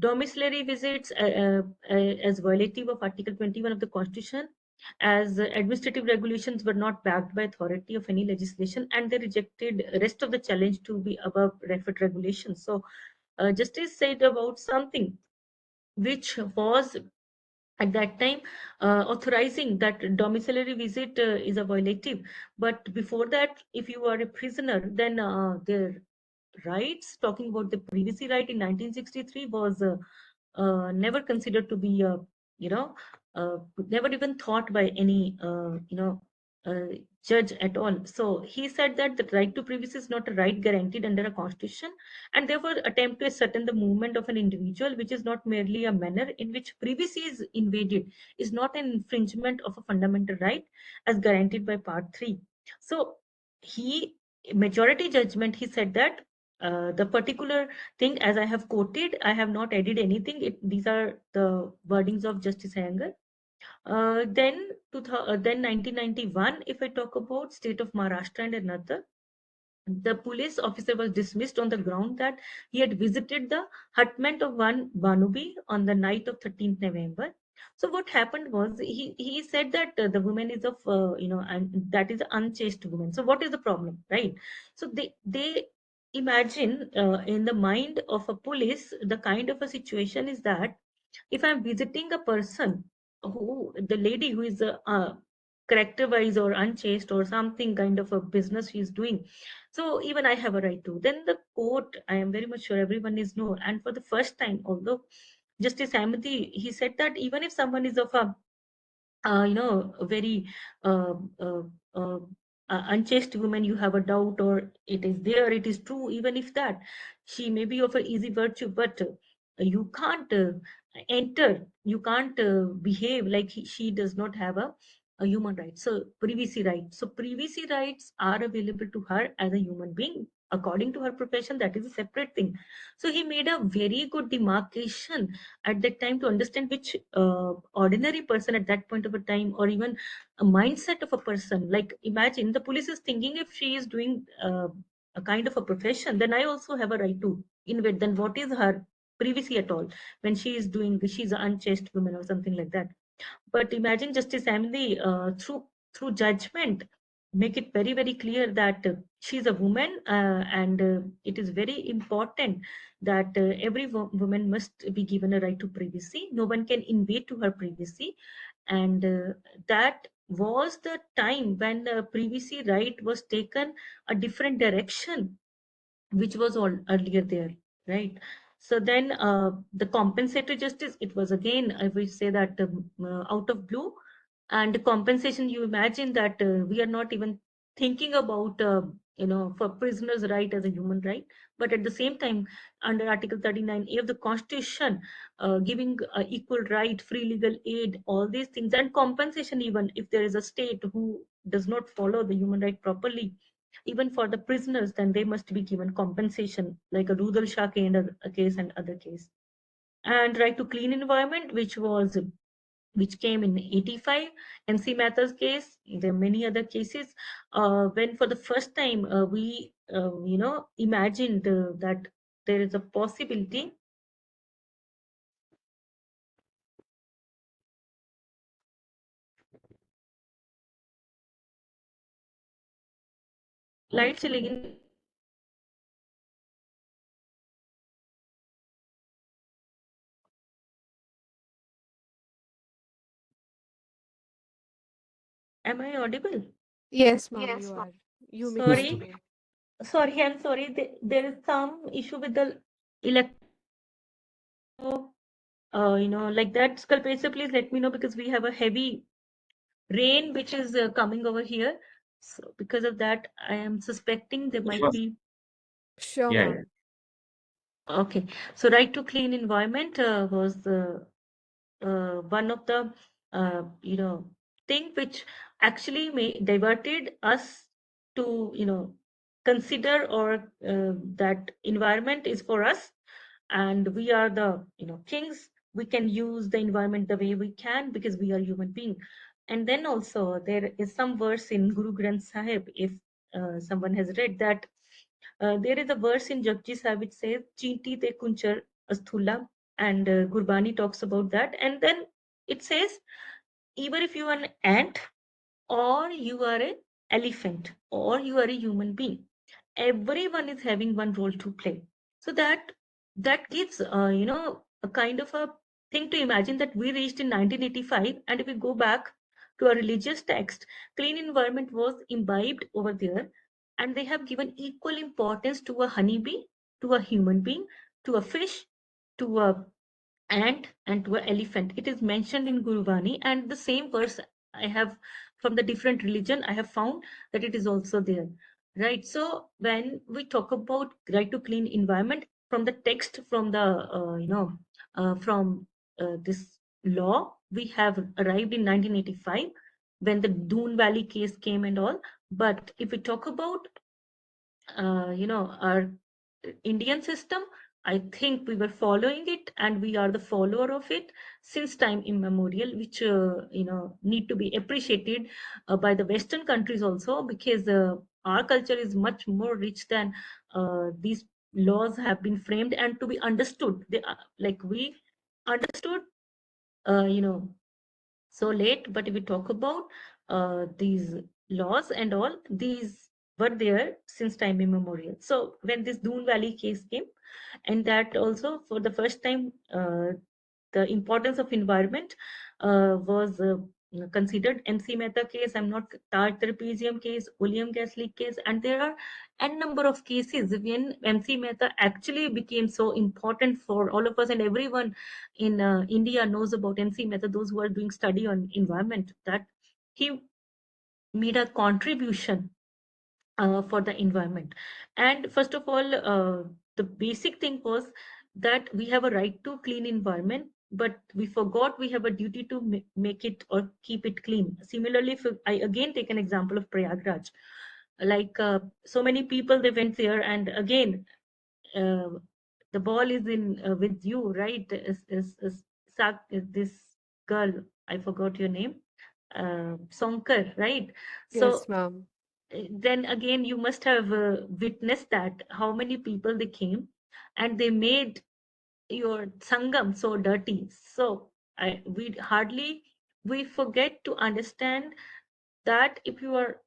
domiciliary visits as violative of Article 21 of the Constitution, as administrative regulations were not backed by authority of any legislation, and they rejected rest of the challenge to be above referred regulations. So Justice said about something which was at that time authorizing that domiciliary visit is a violative, but before that, if you are a prisoner, then their rights, talking about the privacy right in 1963, was never considered to be you know never even thought by any uh, judge at all. So he said that the right to privacy is not a right guaranteed under a constitution, and therefore attempt to ascertain the movement of an individual, which is not merely a manner in which privacy is invaded, is not an infringement of a fundamental right as guaranteed by Part 3. So he, majority judgment, he said that the particular thing, as I have quoted, I have not added anything. These are the wordings of Justice Iyengar. Then 1991, if I talk about state of Maharashtra and another, the police officer was dismissed on the ground that he had visited the hutment of one Banubi on the night of 13th November. So what happened was he said that the woman is of and that is an unchaste woman. So what is the problem, right? So they imagine in the mind of a police, the kind of a situation is that if I'm visiting a person who, the lady who is character wise or unchaste or something kind of a business she's doing, so even I have a right to. Then the court, I am very much sure everyone is know. And for the first time, although Justice Amity, he said that even if someone is of a a very uh, uh, uh, unchaste woman, you have a doubt or it is there, it is true, even if that she may be of a easy virtue, but you can't enter, you can't behave like she does not have a human right, so privacy right. So privacy rights are available to her as a human being according to her profession. That is a separate thing. So he made a very good demarcation at that time to understand which ordinary person at that point of a time, or even a mindset of a person, like imagine the police is thinking if she is doing a kind of a profession, then I also have a right to invade. Then what is her privacy at all when she is doing, she's an unchaste woman or something like that. But imagine Justice Emily, through judgment, make it very very clear that she's a woman, and it is very important that every woman must be given a right to privacy. No one can invade to her privacy, and that was the time when privacy right was taken a different direction, which was all earlier there, right? So then the compensatory justice, it was again, I will say that out of blue. And compensation, you imagine that we are not even thinking about for prisoners right as a human right, but at the same time, under Article 39A of the Constitution, giving equal right, free legal aid, all these things, and compensation, even if there is a state who does not follow the human right properly, even for the prisoners, then they must be given compensation, like a Rudal Shah case and other case. And right to clean environment, which came in 85, MC Mehta's case. There are many other cases when for the first time we imagined that there is a possibility. Light चलेगी Am I audible? Yes, ma'am, you are. You may Sorry, continue. sorry, I'm sorry. There is some issue with the electro, like that. Sculpture, please let me know because we have a heavy rain which is coming over here. So because of that, I am suspecting there might be. Sure, Yeah, ma'am. Okay. So right to clean environment was one of the thing which actually diverted us to consider or that environment is for us, and we are the kings. We can use the environment the way we can because we are human being. And then also there is some verse in Guru Granth Sahib, if someone has read that, there is a verse in Japji Sahib which says Chinti te kunchar asthula, and Gurbani talks about that. And then it says, even if you are an ant, or you are an elephant, or you are a human being, everyone is having one role to play. So that gives a kind of a thing to imagine that we reached in 1985, and if we go back to a religious text, clean environment was imbibed over there, and they have given equal importance to a honeybee, to a human being, to a fish, to a ant, and to an elephant. It is mentioned in Guruvani, and the same verse I have from the different religion, I have found that it is also there. Right. So when we talk about right to clean environment, from the text, from the from this law, we have arrived in 1985 when the Doon Valley case came and all. But if we talk about our Indian system, I think we were following it, and we are the follower of it since time immemorial, which need to be appreciated by the Western countries also, because our culture is much more rich than these laws have been framed and to be understood. They are, like we understood, you know, so late. But if we talk about these laws and all, these were there since time immemorial. So when this Doon Valley case came, and that also for the first time, the importance of environment was considered. MC Mehta case, I'm not Taj Trapezium case, Oleum gas leak case, and there are n number of cases when MC Mehta actually became so important for all of us, and everyone in India knows about MC Mehta, those who are doing study on environment, that he made a contribution for the environment. And first of all, the basic thing was that we have a right to clean environment, but we forgot we have a duty to make it or keep it clean. Similarly, if I again take an example of Prayagraj, like so many people, they went there, and again, uh, the ball is in with you, right? This girl, I forgot your name, Sonkar, right? So Yes, ma'am. then again, you must have witnessed that how many people they came and they made your sangam so dirty. So we forget to understand that if you are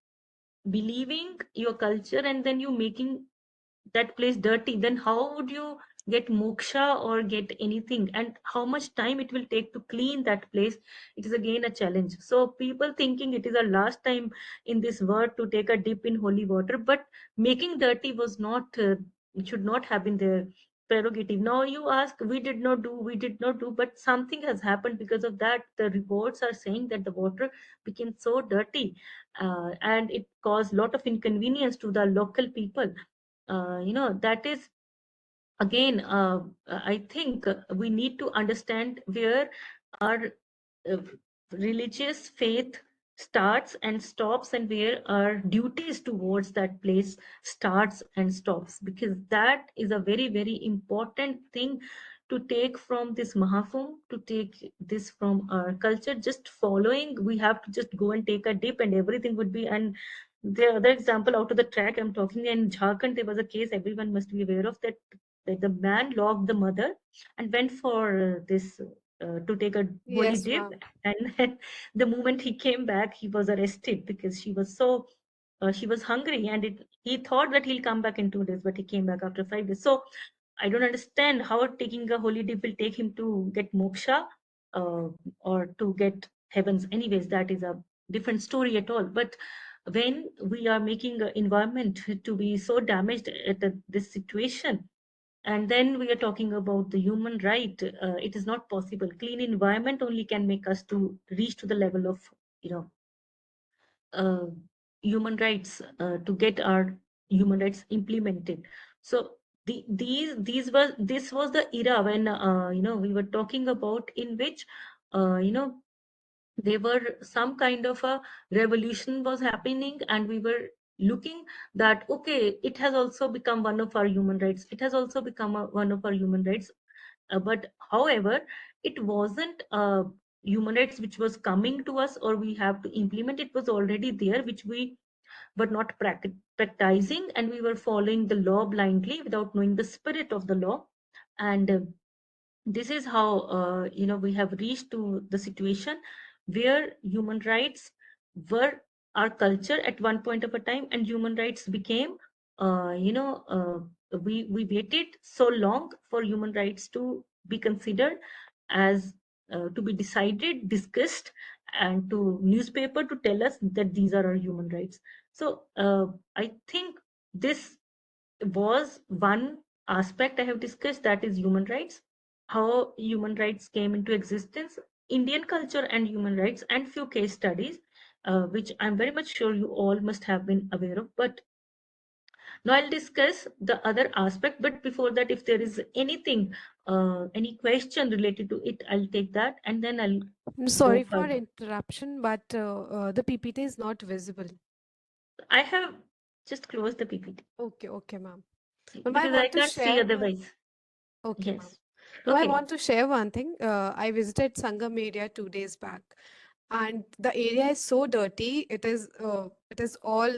believing your culture and then you making that place dirty, then how would you get moksha or get anything? And how much time it will take to clean that place? It is again a challenge. So people thinking it is our last time in this world to take a dip in holy water, but making dirty was not, it should not have been their prerogative. Now you ask, we did not do, but something has happened. Because of that, the reports are saying that the water became so dirty, and it caused a lot of inconvenience to the local people. That is again, I think we need to understand where our uh, religious faith starts and stops, and where our duties towards that place starts and stops, because that is a very, very important thing to take from this Mahafum, to take this from our culture. Just following, we have to just go and take a dip and everything would be. And the other example out of the track I'm talking, in Jharkhand, there was a case everyone must be aware of, that the man locked the mother and went for this to take a holy Yes, dip, ma'am. and then the moment he came back, he was arrested because she was so she was hungry, and he thought that he'll come back in 2 days, but he came back after 5 days. So I don't understand how taking a holy dip will take him to get moksha, uh, or to get heavens. Anyways, that is a different story at all. But when we are making an environment to be so damaged at this situation, and then we are talking about the human right, it is not possible. Clean environment only can make us to reach to the level of, you know, uh, human rights, to get our human rights implemented. So this was the era when, you know, we were talking about, in which, you know, there were some kind of a revolution was happening, and we were looking that, okay, it has also become one of our human rights, it has also become one of our human rights. But however, it wasn't human rights which was coming to us or we have to implement. It was already there, which we were not practicing, and we were following the law blindly without knowing the spirit of the law. And this is how, you know, we have reached to the situation where human rights were our culture at one point of a time, and human rights became, you know, we waited so long for human rights to be considered as, to be decided, discussed, and to newspaper to tell us that these are our human rights. So I think this was one aspect I have discussed, that is human rights, how human rights came into existence, Indian culture and human rights, and few case studies, which I'm very much sure you all must have been aware of. But now I'll discuss the other aspect. But before that, if there is anything, any question related to it, I'll take that, and then I'll go Sorry for further. interruption, but the PPT is not visible. I have just closed the PPT Okay, okay, ma'am. Ma'am, I because I want to can't see share. otherwise. Okay, ma'am. Yes. Ma'am, I Okay. want to share one thing. I visited Sangam area 2 days back, and the area is so dirty. It is all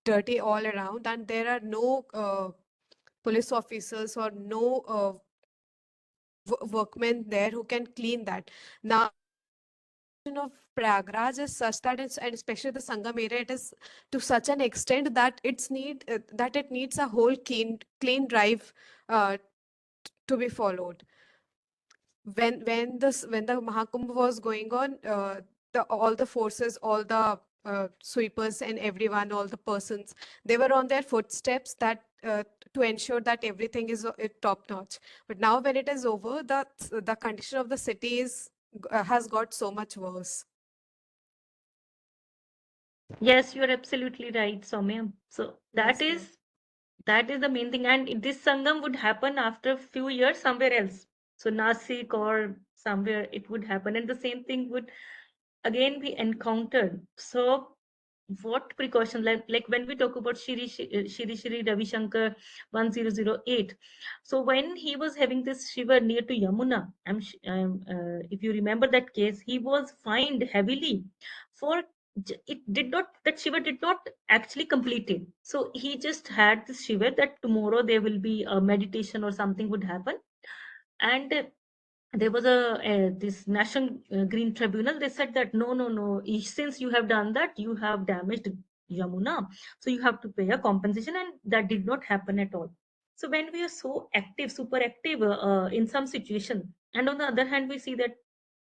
dirty all around, and there are no police officers or no workmen there who can clean that. Now, of Prayagraj is such that it's, and especially the Sangam area, it is to such an extent that that it needs a whole clean drive uh, to be followed. When the Mahakumbh was going on, all the forces, all the sweepers and everyone, all the persons, they were on their footsteps that to ensure that everything is top notch. But now when it is over, the condition of the city has got so much worse. Yes, you're absolutely right, Soumya. So Yes, ma'am. that is the main thing. And this Sangam would happen after a few years somewhere else. So Nasik or somewhere it would happen. And the same thing would again be encountered. So what precaution, like when we talk about Shri Ravi Shankar 1008, so when he was having this shiver near to Yamuna, if you remember that case, he was fined heavily for it did not, that shiver did not actually complete it. So he just had this shiver that tomorrow there will be a meditation or something would happen. And there was a this National Green Tribunal. They said that no, since you have done that, you have damaged Yamuna, so you have to pay a compensation, and that did not happen at all. So when we are so active, super active in some situation, and on the other hand, we see that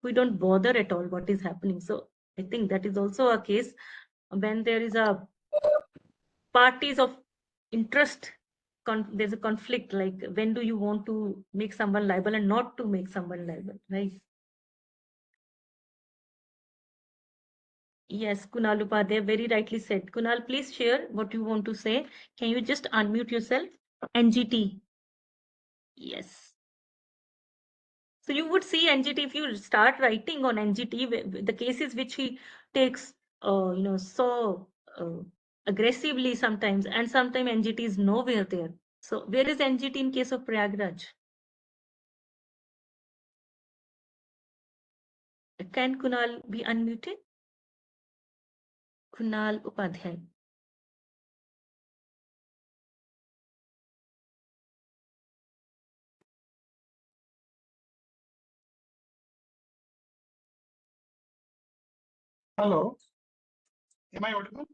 we don't bother at all what is happening. So I think that is also a case when there is a parties of interest, there's a conflict, like when do you want to make someone liable and not to make someone liable, right? Yes, Kunal Upadhyay very rightly said. Kunal, please share what you want to say. Can you just unmute yourself? NGT. Yes. So you would see NGT, if you start writing on NGT, the cases which he takes, you know, so aggressively sometimes, and sometimes NGT is nowhere there. So where is NGT in case of Prayagraj? Can Kunal be unmuted? Kunal Upadhyay. Hello, am I audible?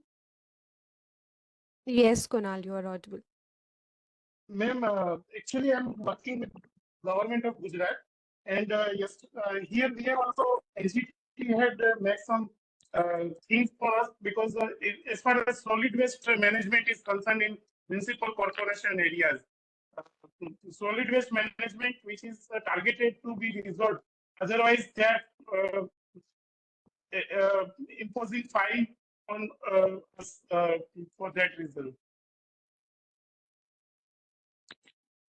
Yes, Kunal, you are audible. Ma'am, actually I'm working with government of Gujarat, and yes, here we have also SGT had made some thing for us because as far as solid waste management is concerned in municipal corporation areas, uh, solid waste management which is targeted to be resolved. Otherwise, they are imposing fine on us for that reason.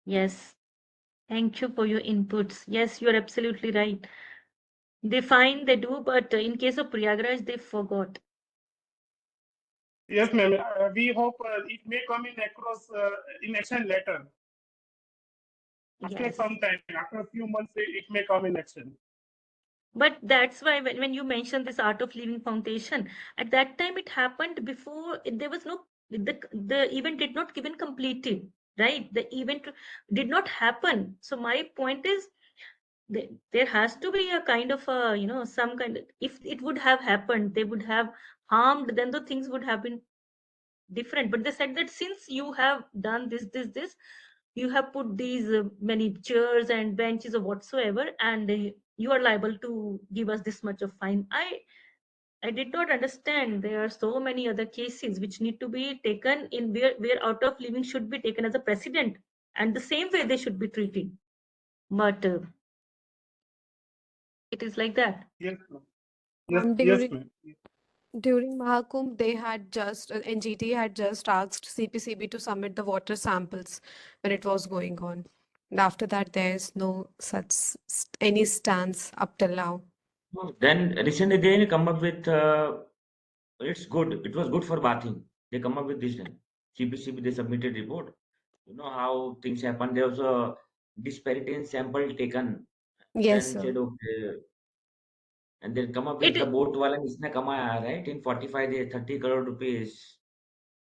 Yes. Thank you for your inputs. Yes, you're absolutely right. They fine, they do, but in case of Prayagraj, they forgot. Yes, ma'am. We hope it may come in across in action later. After Yes. some time, after a few months, it may come in action. But that's why when you mentioned this Art of Living Foundation, at that time it happened before there was no the event did not even completed, right? The event did not happen. So my point is there has to be a kind of a some kind of, if it would have happened, they would have harmed, then the things would have been different. But they said that since you have done this, you have put these many chairs and benches or whatsoever, and you are liable to give us this much of fine. I did not understand. There are so many other cases which need to be taken in where out of living should be taken as a precedent, and the same way they should be treated. But it is like that. Yes, ma'am. Yes, yes, During ma'am. during Mahakumbh, they had just NGT had just asked CPCB to submit the water samples when it was going on. And after that, there's no such any stance up till now. No, then recently they come up with it's good. It was good for bathing. They come up with this then. CPCB they submitted report. You know how things happen. There was a disparity in sample taken. Yes, Then sir. said okay, and then come up with the It boat wala ne isne kamaya, right? In 45 days, 30 crore rupees.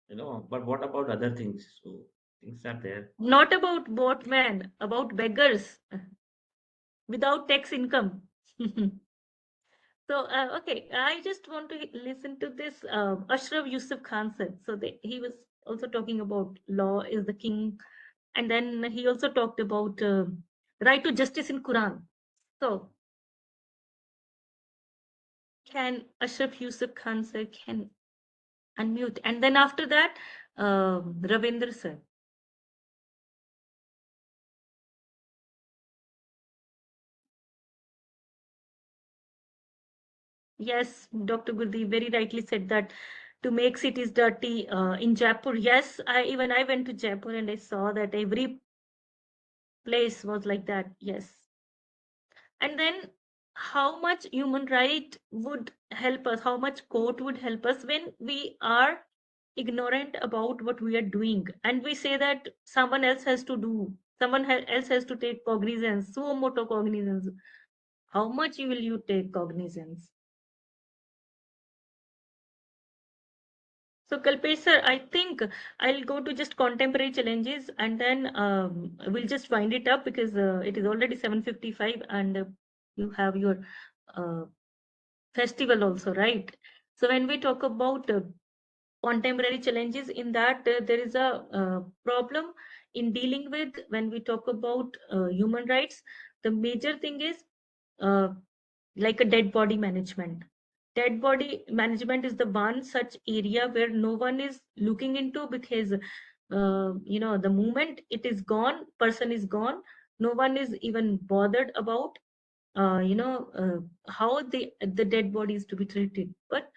You know, but what about other things? So things are there. not about boatmen, about beggars without tax income. So, okay, I just want to listen to this Ashraf Yusuf Khan said. So he was also talking about law is the king, and then he also talked about right to justice in Quran. So can Ashraf Yusuf Khan sir can unmute, and then after that, Ravindra sir. Yes, Dr. Gurdeep very rightly said that to make cities dirty in Jaipur. Yes, I went to Jaipur and I saw that every place was like that. Yes. And then how much human right would help us, how much court would help us when we are ignorant about what we are doing and we say that someone else has to do, else has to take cognizance, suo moto cognizance. How much will you take cognizance? So Kalpesh sir, I think I'll go to just contemporary challenges and then we'll just wind it up because it is already 7:55 and you have your uh, festival also, right? So when we talk about contemporary challenges, in that there is a problem in dealing with when we talk about human rights. The major thing is uh, like a dead body management. Dead body management is the one such area where no one is looking into because the moment it is gone, person is gone, no one is even bothered about how the dead body is to be treated. But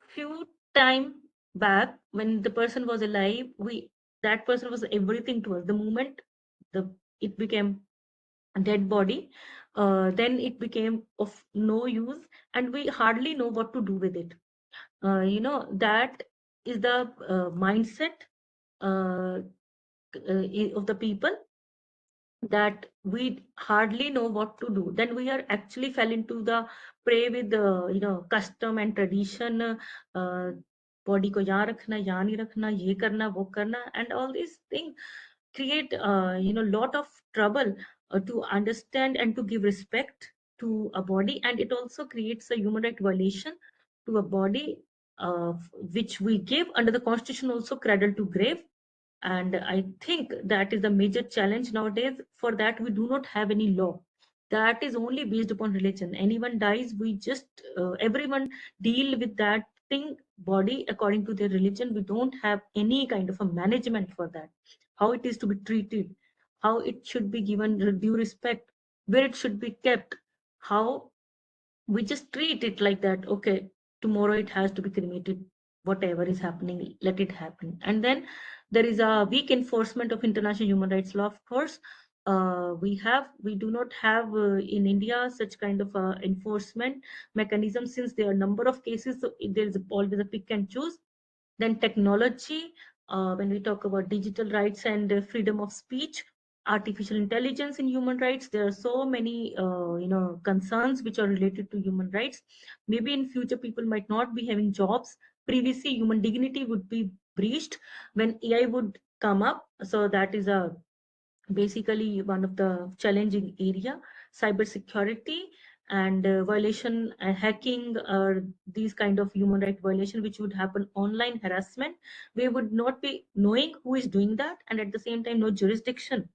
few time back when the person was alive, we that person was everything to us. The moment the it became a dead body, then it became of no use and we hardly know what to do with it. That is the mindset uh, of the people, that we hardly know what to do. Then we are actually fell into the prey with the custom and tradition, body ko yahan rakhna, yahan nahi rakhna, ye karna, wo karna, and all these things create lot of trouble to understand and to give respect to a body, and it also creates a human right violation to a body which we give under the constitution, also cradle to grave. And I think that is the major challenge nowadays. For that, we do not have any law that is only based upon religion. Anyone dies, we just everyone deal with that thing body according to their religion. We don't have any kind of a management for that, how it is to be treated, how it should be given due respect, where it should be kept, how we just treat it like that. Okay, tomorrow it has to be cremated, whatever is happening, let it happen. And then there is a weak enforcement of international human rights law, of course. We do not have in India such kind of enforcement mechanism, since there are number of cases, so there is always a pick and choose. Then technology, when we talk about digital rights and freedom of speech, artificial intelligence in human rights, there are so many concerns which are related to human rights. Maybe in future people might not be having jobs. Previously, human dignity would be breached when AI would come up. So that is a basically one of the challenging area. Cyber security and violation and hacking are these kind of human right violation which would happen. Online harassment, we would not be knowing who is doing that, and at the same time no jurisdiction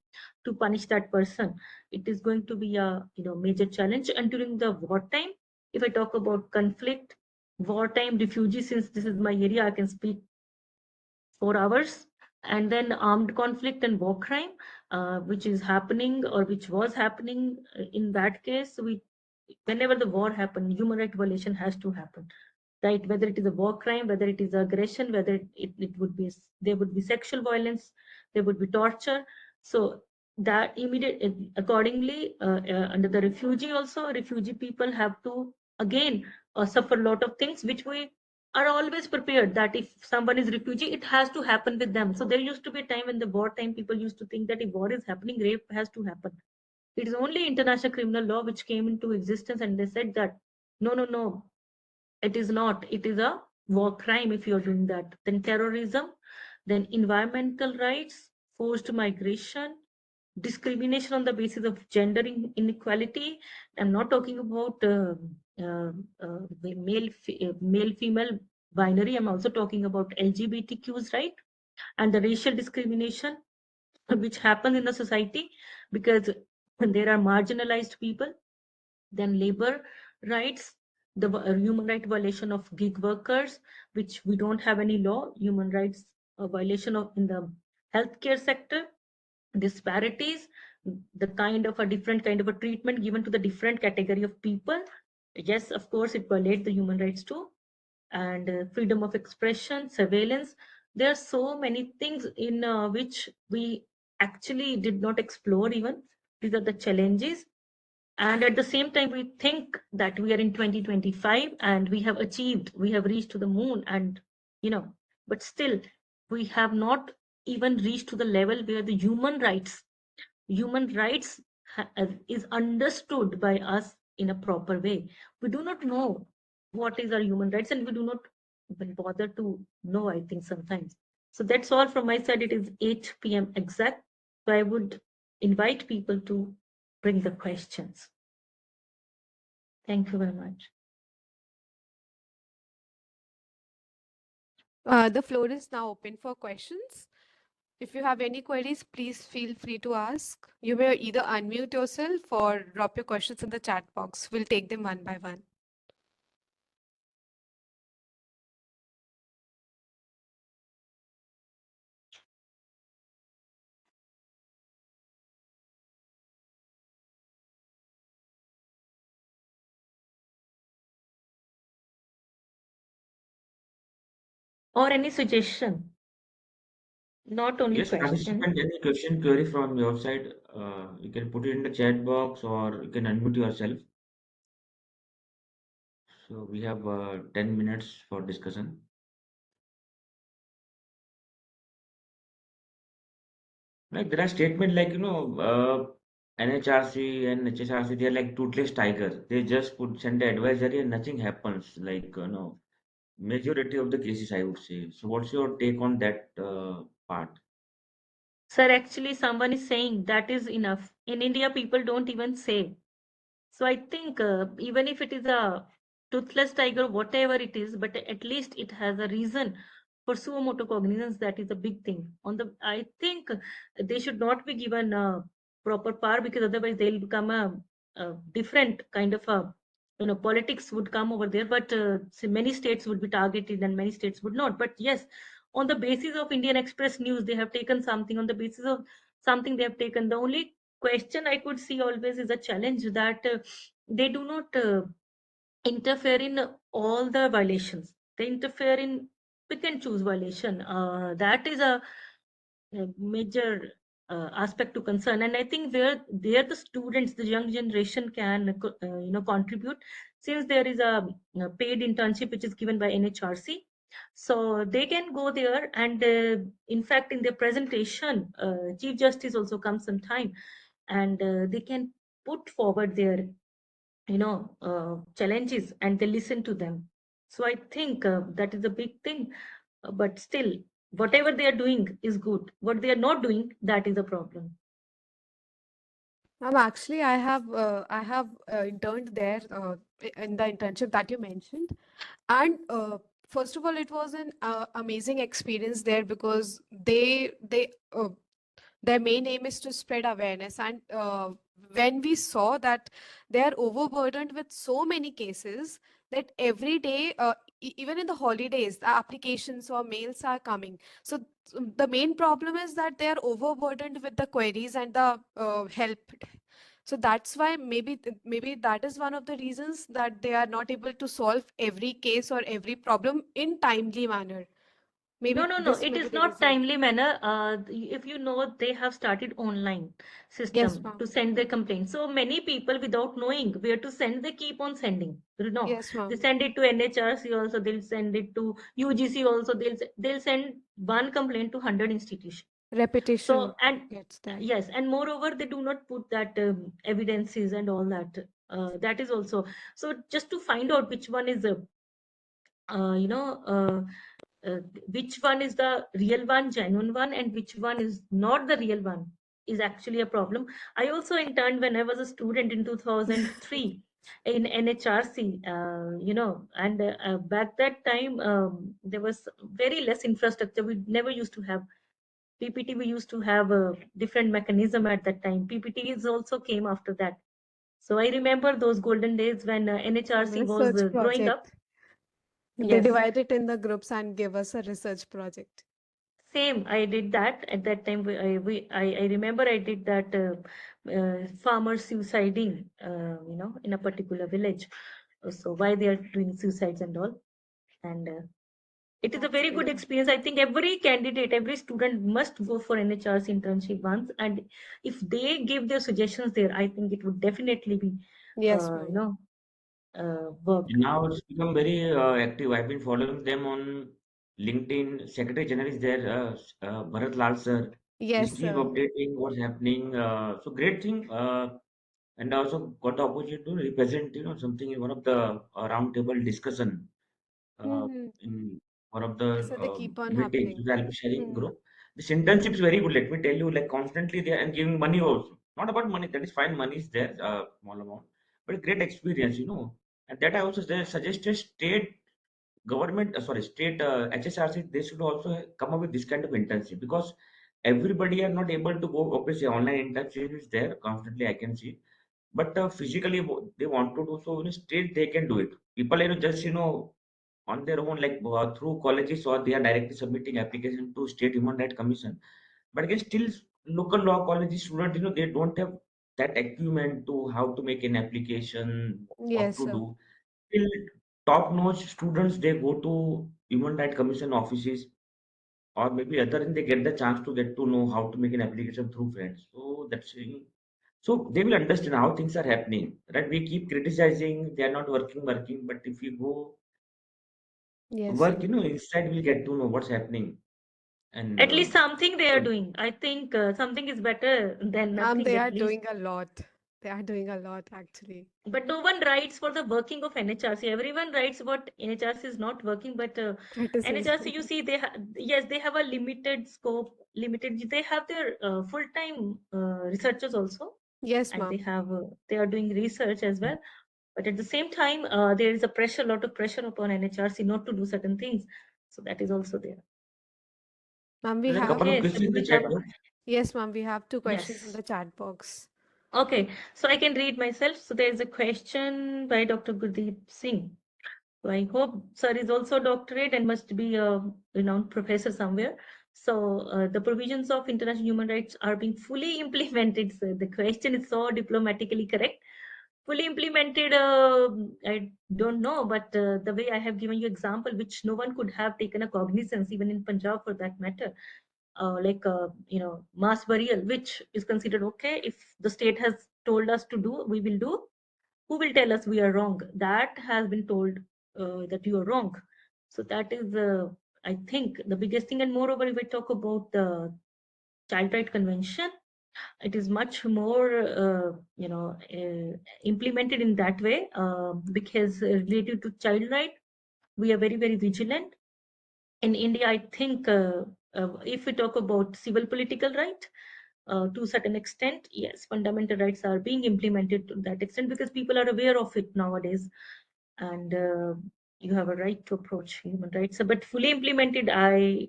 to punish that person. It is going to be a major challenge. And during the wartime, if I talk about conflict, wartime refugees, since this is my area, I can speak 4 hours. And then armed conflict and war crime, which is happening or which was happening. In that case, whenever the war happened, human right violation has to happen, right? Whether it is a war crime, whether it is aggression, whether it would be, there would be sexual violence, there would be torture. So that immediate, accordingly, under the refugee also, refugee people have to again suffer a lot of things, which we are always prepared that if someone is refugee, it has to happen with them. So there used to be a time when the wartime people used to think that if war is happening, rape has to happen. It is only international criminal law which came into existence, and they said that no, no, no, it is not. It is a war crime if you're doing that. Then terrorism, then environmental rights, forced migration, discrimination on the basis of gender inequality. I'm not talking about the male female binary. I'm also talking about LGBTQs, right? And the racial discrimination which happens in the society because there are marginalized people. Then labor rights, the human right violation of gig workers, which we don't have any law. Human rights violation of in the healthcare sector, disparities, the kind of a different kind of a treatment given to the different category of people. Yes, of course, it violates the human rights too. And freedom of expression, surveillance. There are so many things in which we actually did not explore even. These are the challenges. And at the same time, we think that we are in 2025 and we have achieved, we have reached to the moon, and but still we have not even reached to the level where the human rights is understood by us in a proper way. We do not know what is our human rights, and we do not even bother to know, I think, sometimes. So that's all from my side. It is 8 p.m. exact. So I would invite people to bring the questions. Thank you very much. The floor is now open for questions. If you have any queries, please feel free to ask. You may either unmute yourself or drop your questions in the chat box. We'll take them one by one. Or any suggestion, not only Yes, question. participant, any question, query from your side, you can put it in the chat box or you can unmute yourself. So we have 10 minutes for discussion. Like there are statements like, NHRC and HSRC, they are like toothless tigers. They just put send the advisory and nothing happens. Like, majority of the cases, I would say. So what's your take on that part? Sir, actually, someone is saying that is enough. In India, people don't even say. So I think even if it is a toothless tiger, whatever it is, but at least it has a reason for suo motu cognizance. That is a big thing. I think they should not be given proper power, because otherwise they'll become a different kind of a politics would come over there, but many states would be targeted and many states would not. But yes, on the basis of Indian Express news, they have taken something. On the basis of something they have taken, the only question I could see always is a challenge that they do not interfere in all the violations. They interfere in pick and choose violation. That is a major aspect to concern, and I think where there the students, the young generation can contribute, since there is a paid internship which is given by NHRC, so they can go there, and in fact in their presentation, Chief Justice also comes sometime, and they can put forward their challenges, and they listen to them. So I think that is a big thing. But still, whatever they are doing is good. What they are not doing, that is a problem. Actually, I have interned there in the internship that you mentioned, and first of all, it was an amazing experience there because their main aim is to spread awareness. And when we saw that they are overburdened with so many cases, that every day, even in the holidays, the applications or mails are coming. So the main problem is that they are overburdened with the queries and the help. So that's why maybe that is one of the reasons that they are not able to solve every case or every problem in timely manner. No, Maybe no, no. this It may be is the not reason. timely manner. If you know, they have started online Yes, system to ma'am. send their complaints. So many people, without knowing where to send, they keep on sending. Yes, They ma'am. send it to NHRC also. They'll send it to UGC also. They'll send one complaint to 100 institutions. So, Repetition and gets there. yes, and moreover, they do not put that evidences and all that. That is also so. Just to find out which one is uh, you know. Uh, uh, which one is the real one, genuine one, and which one is not the real one is actually a problem. I also interned when I was a student in 2003 in NHRC, and back that time there was very less infrastructure. We never used to have PPT. We used to have a different mechanism at that time. PPTs also came after that. So I remember those golden days when NHRC was Research growing up. project. They Yes. divide it in the groups and give us a research project. Same, I did that at that time. I remember I did that farmers suiciding, in a particular village. So why they are doing suicides and all, and it is a That's very good great. experience. I think every candidate, every student must go for NHRC internship once, and if they give their suggestions there, I think it would definitely be, Yes, ma'am. work. Now it's become very active. I've been following them on LinkedIn. Secretary General is there, Bharat Lal sir. He's Yes, keep sir. updating what's happening. So great thing. And I also got the opportunity to represent, something in one of the roundtable discussion Mm-hmm. in one of the Yes, sir. They keep on meetings happening. which I'll be sharing in Hmm. group. This internship is very good. Let me tell you, like constantly they are and giving money also. Not about money. That is fine. Money is there, small amount, but a great experience. And that I also suggested state government, sorry, state HSRC, they should also come up with this kind of internship because everybody are not able to go. Obviously, online internship is there constantly. I can see, but physically they want to do so in a state they can do it. People, just on their own, like through colleges, or they are directly submitting application to State Human Rights Commission. But again, still local law colleges students, they don't have that acumen to how to make an application, what Yes, to sir. do. Still, top-notch students, they go to Human Rights Commission offices, or maybe other, and they get the chance to get to know how to make an application through friends. So so they will understand how things are happening. Right? We keep criticizing they are not working, but if you go Yes, work, sir. inside we'll get to know what's happening. And At least something they are so doing. I think something is better than nothing, They at are least. doing a lot. They are doing a lot, actually. But no one writes for the working of NHRC. Everyone writes about NHRC is not working, but NHRC, you Criticism. see, yes, they have a limited scope, limited. They have their full-time researchers also, Yes, and ma'am. they are doing research as well. But at the same time, there is a lot of pressure upon NHRC not to do certain things. So that is also there. Ma'am, we there's a have, couple of Okay, so questions in the we chat have box. yes, ma'am, we have two questions in yes. the chat box. Okay, so I can read myself. So there is a question by Dr. Gurdeep Singh. So I hope sir is also doctorate and must be a renowned professor somewhere. So the provisions of international human rights are being fully implemented. So the question is so diplomatically correct. Fully implemented, I don't know, but the way I have given you example, which no one could have taken a cognizance, even in Punjab for that matter, like mass burial, which is considered okay. If the state has told us to do, we will do. Who will tell us we are wrong? That has been told that you are wrong. So that is, I think, the biggest thing. And moreover, if I talk about the Child Right Convention, it is much more, implemented in that way, because related to child right, we are very, very vigilant. In India, I think, if we talk about civil political right, to a certain extent, yes, fundamental rights are being implemented to that extent because people are aware of it nowadays, and you have a right to approach human rights. But fully implemented, I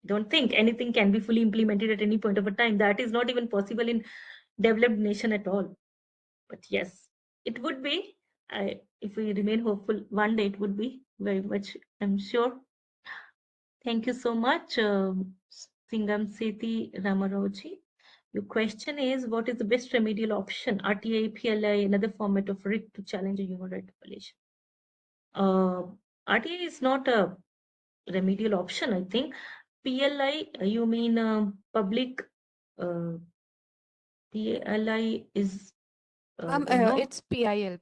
don't think anything can be fully implemented at any point of a time. That is not even possible in developed nation at all. But yes, it would be. If we remain hopeful, one day it would be very much, I'm sure. Thank you so much, Singam Sethi Ramarauji. Your question is, what is the best remedial option? RTI, PLI, another format of writ to challenge a human rights violation. RTI is not a remedial option, I think. PLI, you mean public, PLI is, don't know. It's PIL,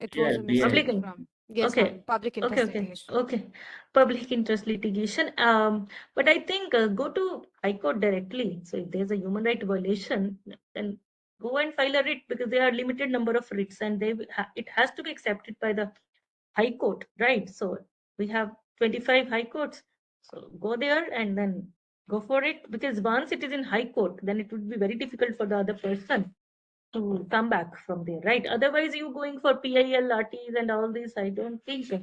it Yeah, was a PI. Public, mistake from, yes, okay, ma'am, public okay, interest okay, litigation. okay. Public interest litigation. But I think go to High Court directly. So if there's a human right violation, then go and file a writ because there are limited number of writs, and it has to be accepted by the High Court, right? So we have 25 High Courts. So go there and then go for it, because once it is in High Court, then it would be very difficult for the other person to come back from there, right? Otherwise, you going for PIL, RTs and all this, I don't think so.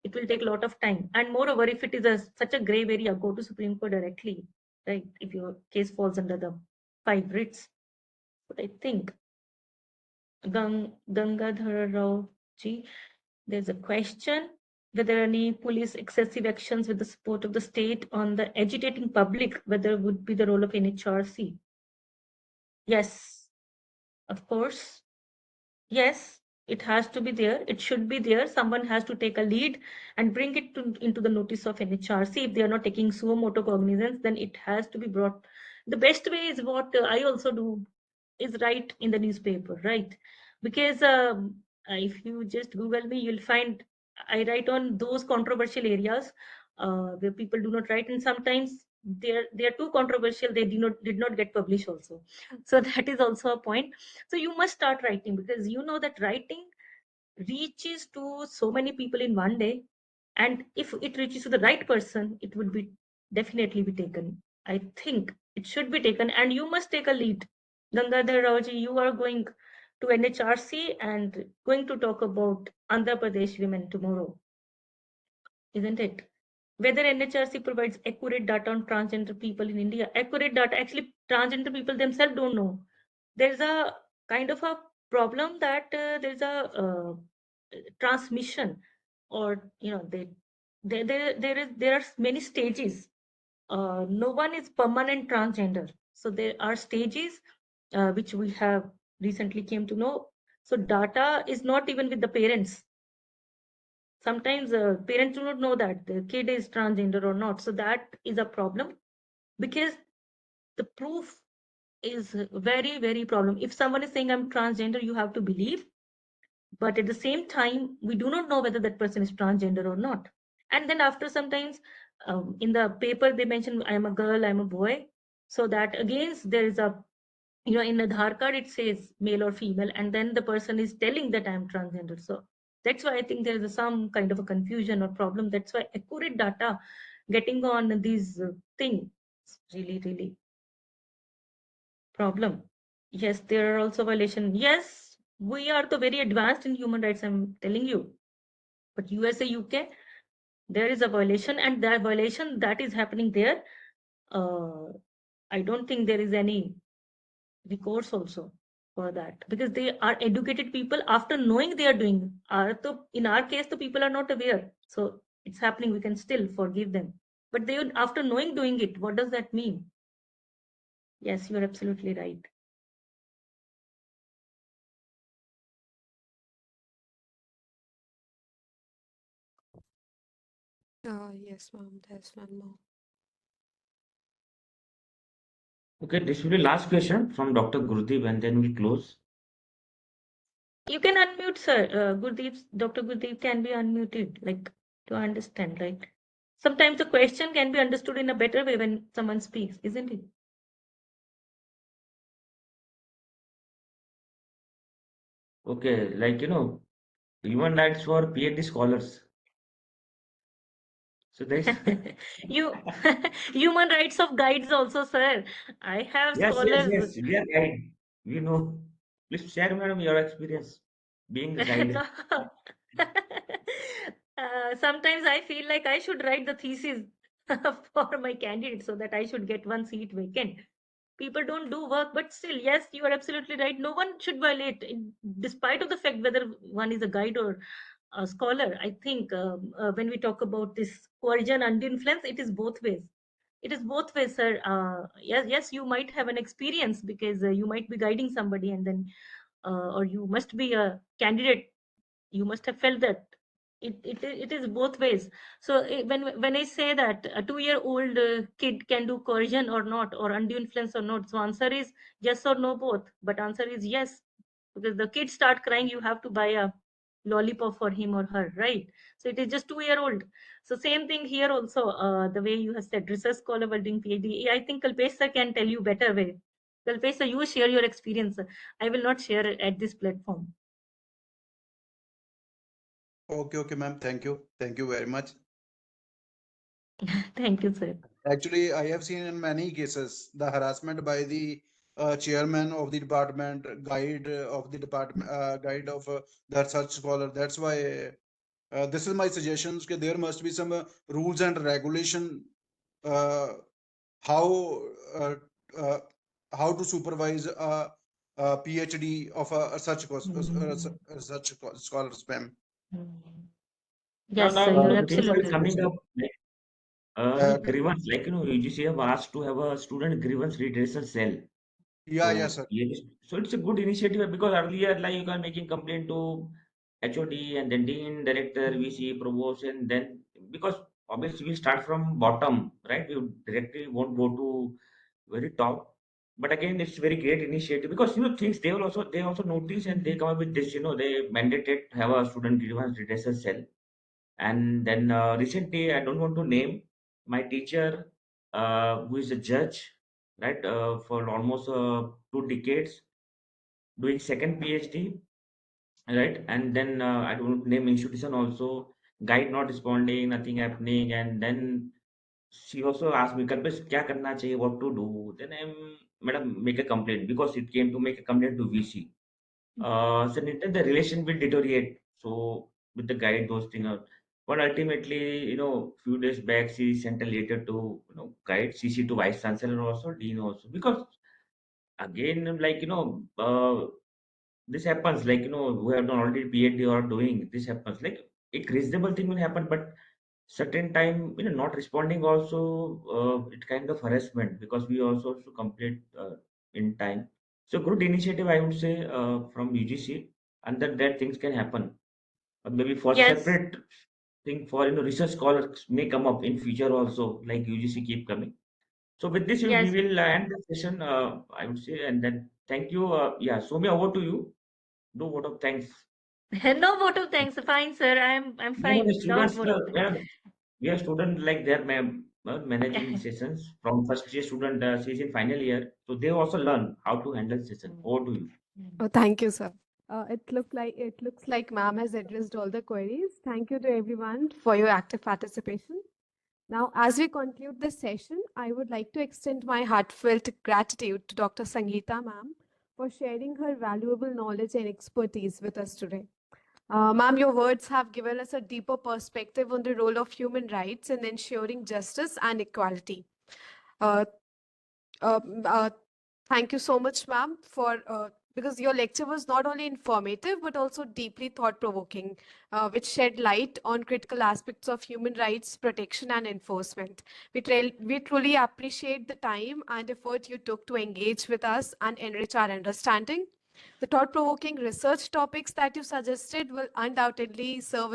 It will take a lot of time. And moreover, if it is such a grave area, go to Supreme Court directly, right? If your case falls under the 5 writs. But I think Gangadhar Rao ji, there's a question whether any police excessive actions with the support of the state on the agitating public, whether would be the role of NHRC. Yes, of course. Yes, it has to be there. It should be there. Someone has to take a lead and bring it into the notice of NHRC. If they are not taking suo motu cognizance, then it has to be brought. The best way is what I also do is write in the newspaper, right? Because if you just Google me, you'll find I write on those controversial areas where people do not write, and sometimes they're too controversial. They did not get published also. So that is also a point. So you must start writing, because you know that writing reaches to so many people in one day, and if it reaches to the right person, it would be definitely be taken. I think it should be taken, and you must take a lead. Gangadhar Raoji, you are going to NHRC and going to talk about Andhra Pradesh women tomorrow, isn't it? Whether NHRC provides accurate data on transgender people in India. Accurate data, actually, transgender people themselves don't know. There's a kind of a problem that there's a transmission, or there are many stages. No one is permanent transgender, so there are stages which we have recently came to know. So data is not even with the parents. Sometimes parents do not know that the kid is transgender or not, so that is a problem, because the proof is very, very problem. If someone is saying I'm transgender, you have to believe, but at the same time we do not know whether that person is transgender or not. And then after sometimes in the paper they mention I'm a girl, I'm a boy, so that again there is a, in Aadhaar card it says male or female, and then the person is telling that I'm transgender. So that's why I think there is some kind of a confusion or problem. That's why accurate data getting on these things really, really problem. Yes, there are also violation. Yes, we are the very advanced in human rights, I'm telling you. But USA, UK, there is a violation, and that violation that is happening there, I don't think there is any recourse also for that, because they are educated people after knowing they are doing. In our case, the people are not aware, so it's happening. We can still forgive them, but they would, after knowing doing it, what does that mean? Yes, you are absolutely right. Yes, ma'am. There's one more. Okay, this will be last question from Dr. Gurdeep, and then we close. You can unmute, sir. Dr. Gurdeep can be unmuted, like, to understand, right? Sometimes the question can be understood in a better way when someone speaks, isn't it? Okay, like human rights for PhD scholars. So there is You human rights of guides also, sir. I have yes, yes, scholars. yes. We are guide. We know. Please share, madam, your experience being the guide. No. Sometimes I feel like I should write the thesis for my candidate so that I should get one seat vacant. People don't do work, but still, yes, you are absolutely right. No one should violate, despite of the fact whether one is a guide or a scholar. I think when we talk about this coercion and influence, it is both ways. It is both ways, sir. Yes, yes, you might have an experience because you might be guiding somebody, and then, or you must be a candidate, you must have felt that it is both ways. So when I say that a 2-year-old kid can do coercion or not, or undue influence or not, so answer is yes or no both, but answer is yes, because the kid start crying, you have to buy a lollipop for him or her, right? So it is just 2-year-old. So same thing here also, the way you have said research scholar while doing PhD. I think Kalpesh sir can tell you better way. Kalpesh sir, you share your experience. I will not share it at this platform. Okay, ma'am. Thank you. Thank you very much. Thank you, sir. Actually, I have seen in many cases the harassment by the chairman of the department, guide of the department, guide of the research scholar. That's why this is my suggestions. That there must be some rules and regulation uh, how uh, uh, how to supervise a PhD of a research scholars, ma'am. Now, Yes, sir, now, you're the things are absolutely right. coming up. Like, Uh, grievance, like UGC have asked to have a student grievance redressal cell. yeah, So sir. so it's a good initiative because earlier, like you can making complaint to HOD and then dean, director, VC, provost, and then because obviously we start from bottom, right? We directly won't go to very top. But again, it's very great initiative because things they also notice and they come up with this. They mandated to have a student grievance redressal cell. And then recently, I don't want to name my teacher, who is a judge, right, for almost 2 decades, doing second PhD, right? And then I don't name institution also, guide not responding, nothing happening, and then she also asked me, Kalpesh, kya karna chahiye, what to do? Then madam, make a complaint because it came to make a complaint to VC. So then the relation will deteriorate. So with the guide, those things are. But ultimately, few days back, she sent a letter to guide CC to vice chancellor also, dean also, because again, like this happens. Like who have done already PhD or doing this happens. Like a reasonable thing will happen, but certain time not responding also, it kind of harassment because we also have to complete in time. So good initiative, I would say, from UGC. Under that things can happen, or maybe for Yes, separate thing for research scholars may come up in future also, like UGC keep coming. So with this we yes. will end the session, I would say, and then thank you. Yeah, Soumya, over to you. Do vote of thanks. No vote of thanks. Fine, sir. I'm No, the fine without students, vote of thanks. we have students like they're managing sessions from first year student, she's in final year, so they also learn how to handle session. Over to you. Oh, thank you, sir. It looks like ma'am has addressed all the queries. Thank you to everyone for your active participation. Now, as we conclude this session, I would like to extend my heartfelt gratitude to Dr. Sangeeta ma'am for sharing her valuable knowledge and expertise with us today. Ma'am, your words have given us a deeper perspective on the role of human rights in ensuring justice and equality. Uh, Thank you so much, ma'am, for because your lecture was not only informative but also deeply thought-provoking, which shed light on critical aspects of human rights protection and enforcement. We truly appreciate the time and effort you took to engage with us and enrich our understanding. The thought-provoking research topics that you suggested will undoubtedly serve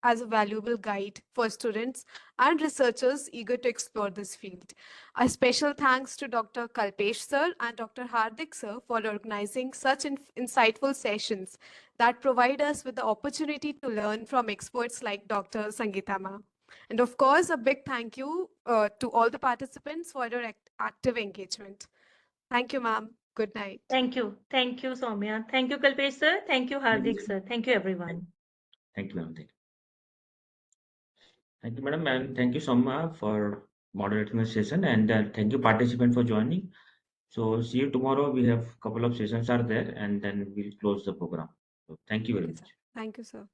as a valuable guide for students and researchers eager to explore this field. A special thanks to Dr. Kalpesh sir and Dr. Hardik sir for organizing such insightful sessions that provide us with the opportunity to learn from experts like Dr. Sangeeta ma'am. And of course, a big thank you to all the participants for your active engagement. Thank you, ma'am. Good night. Thank you. Thank you, Soumya. Thank you, Kalpesh sir. Thank you, Thank Hardik you. sir. Thank you, everyone. Thank you, ma'am. Thank you, madam, and thank you, Soma, for moderating the session, and thank you, participant, for joining. So see you tomorrow. We have couple of sessions are there, and then we'll close the program. So thank you very Okay, sir. much. Thank you, sir.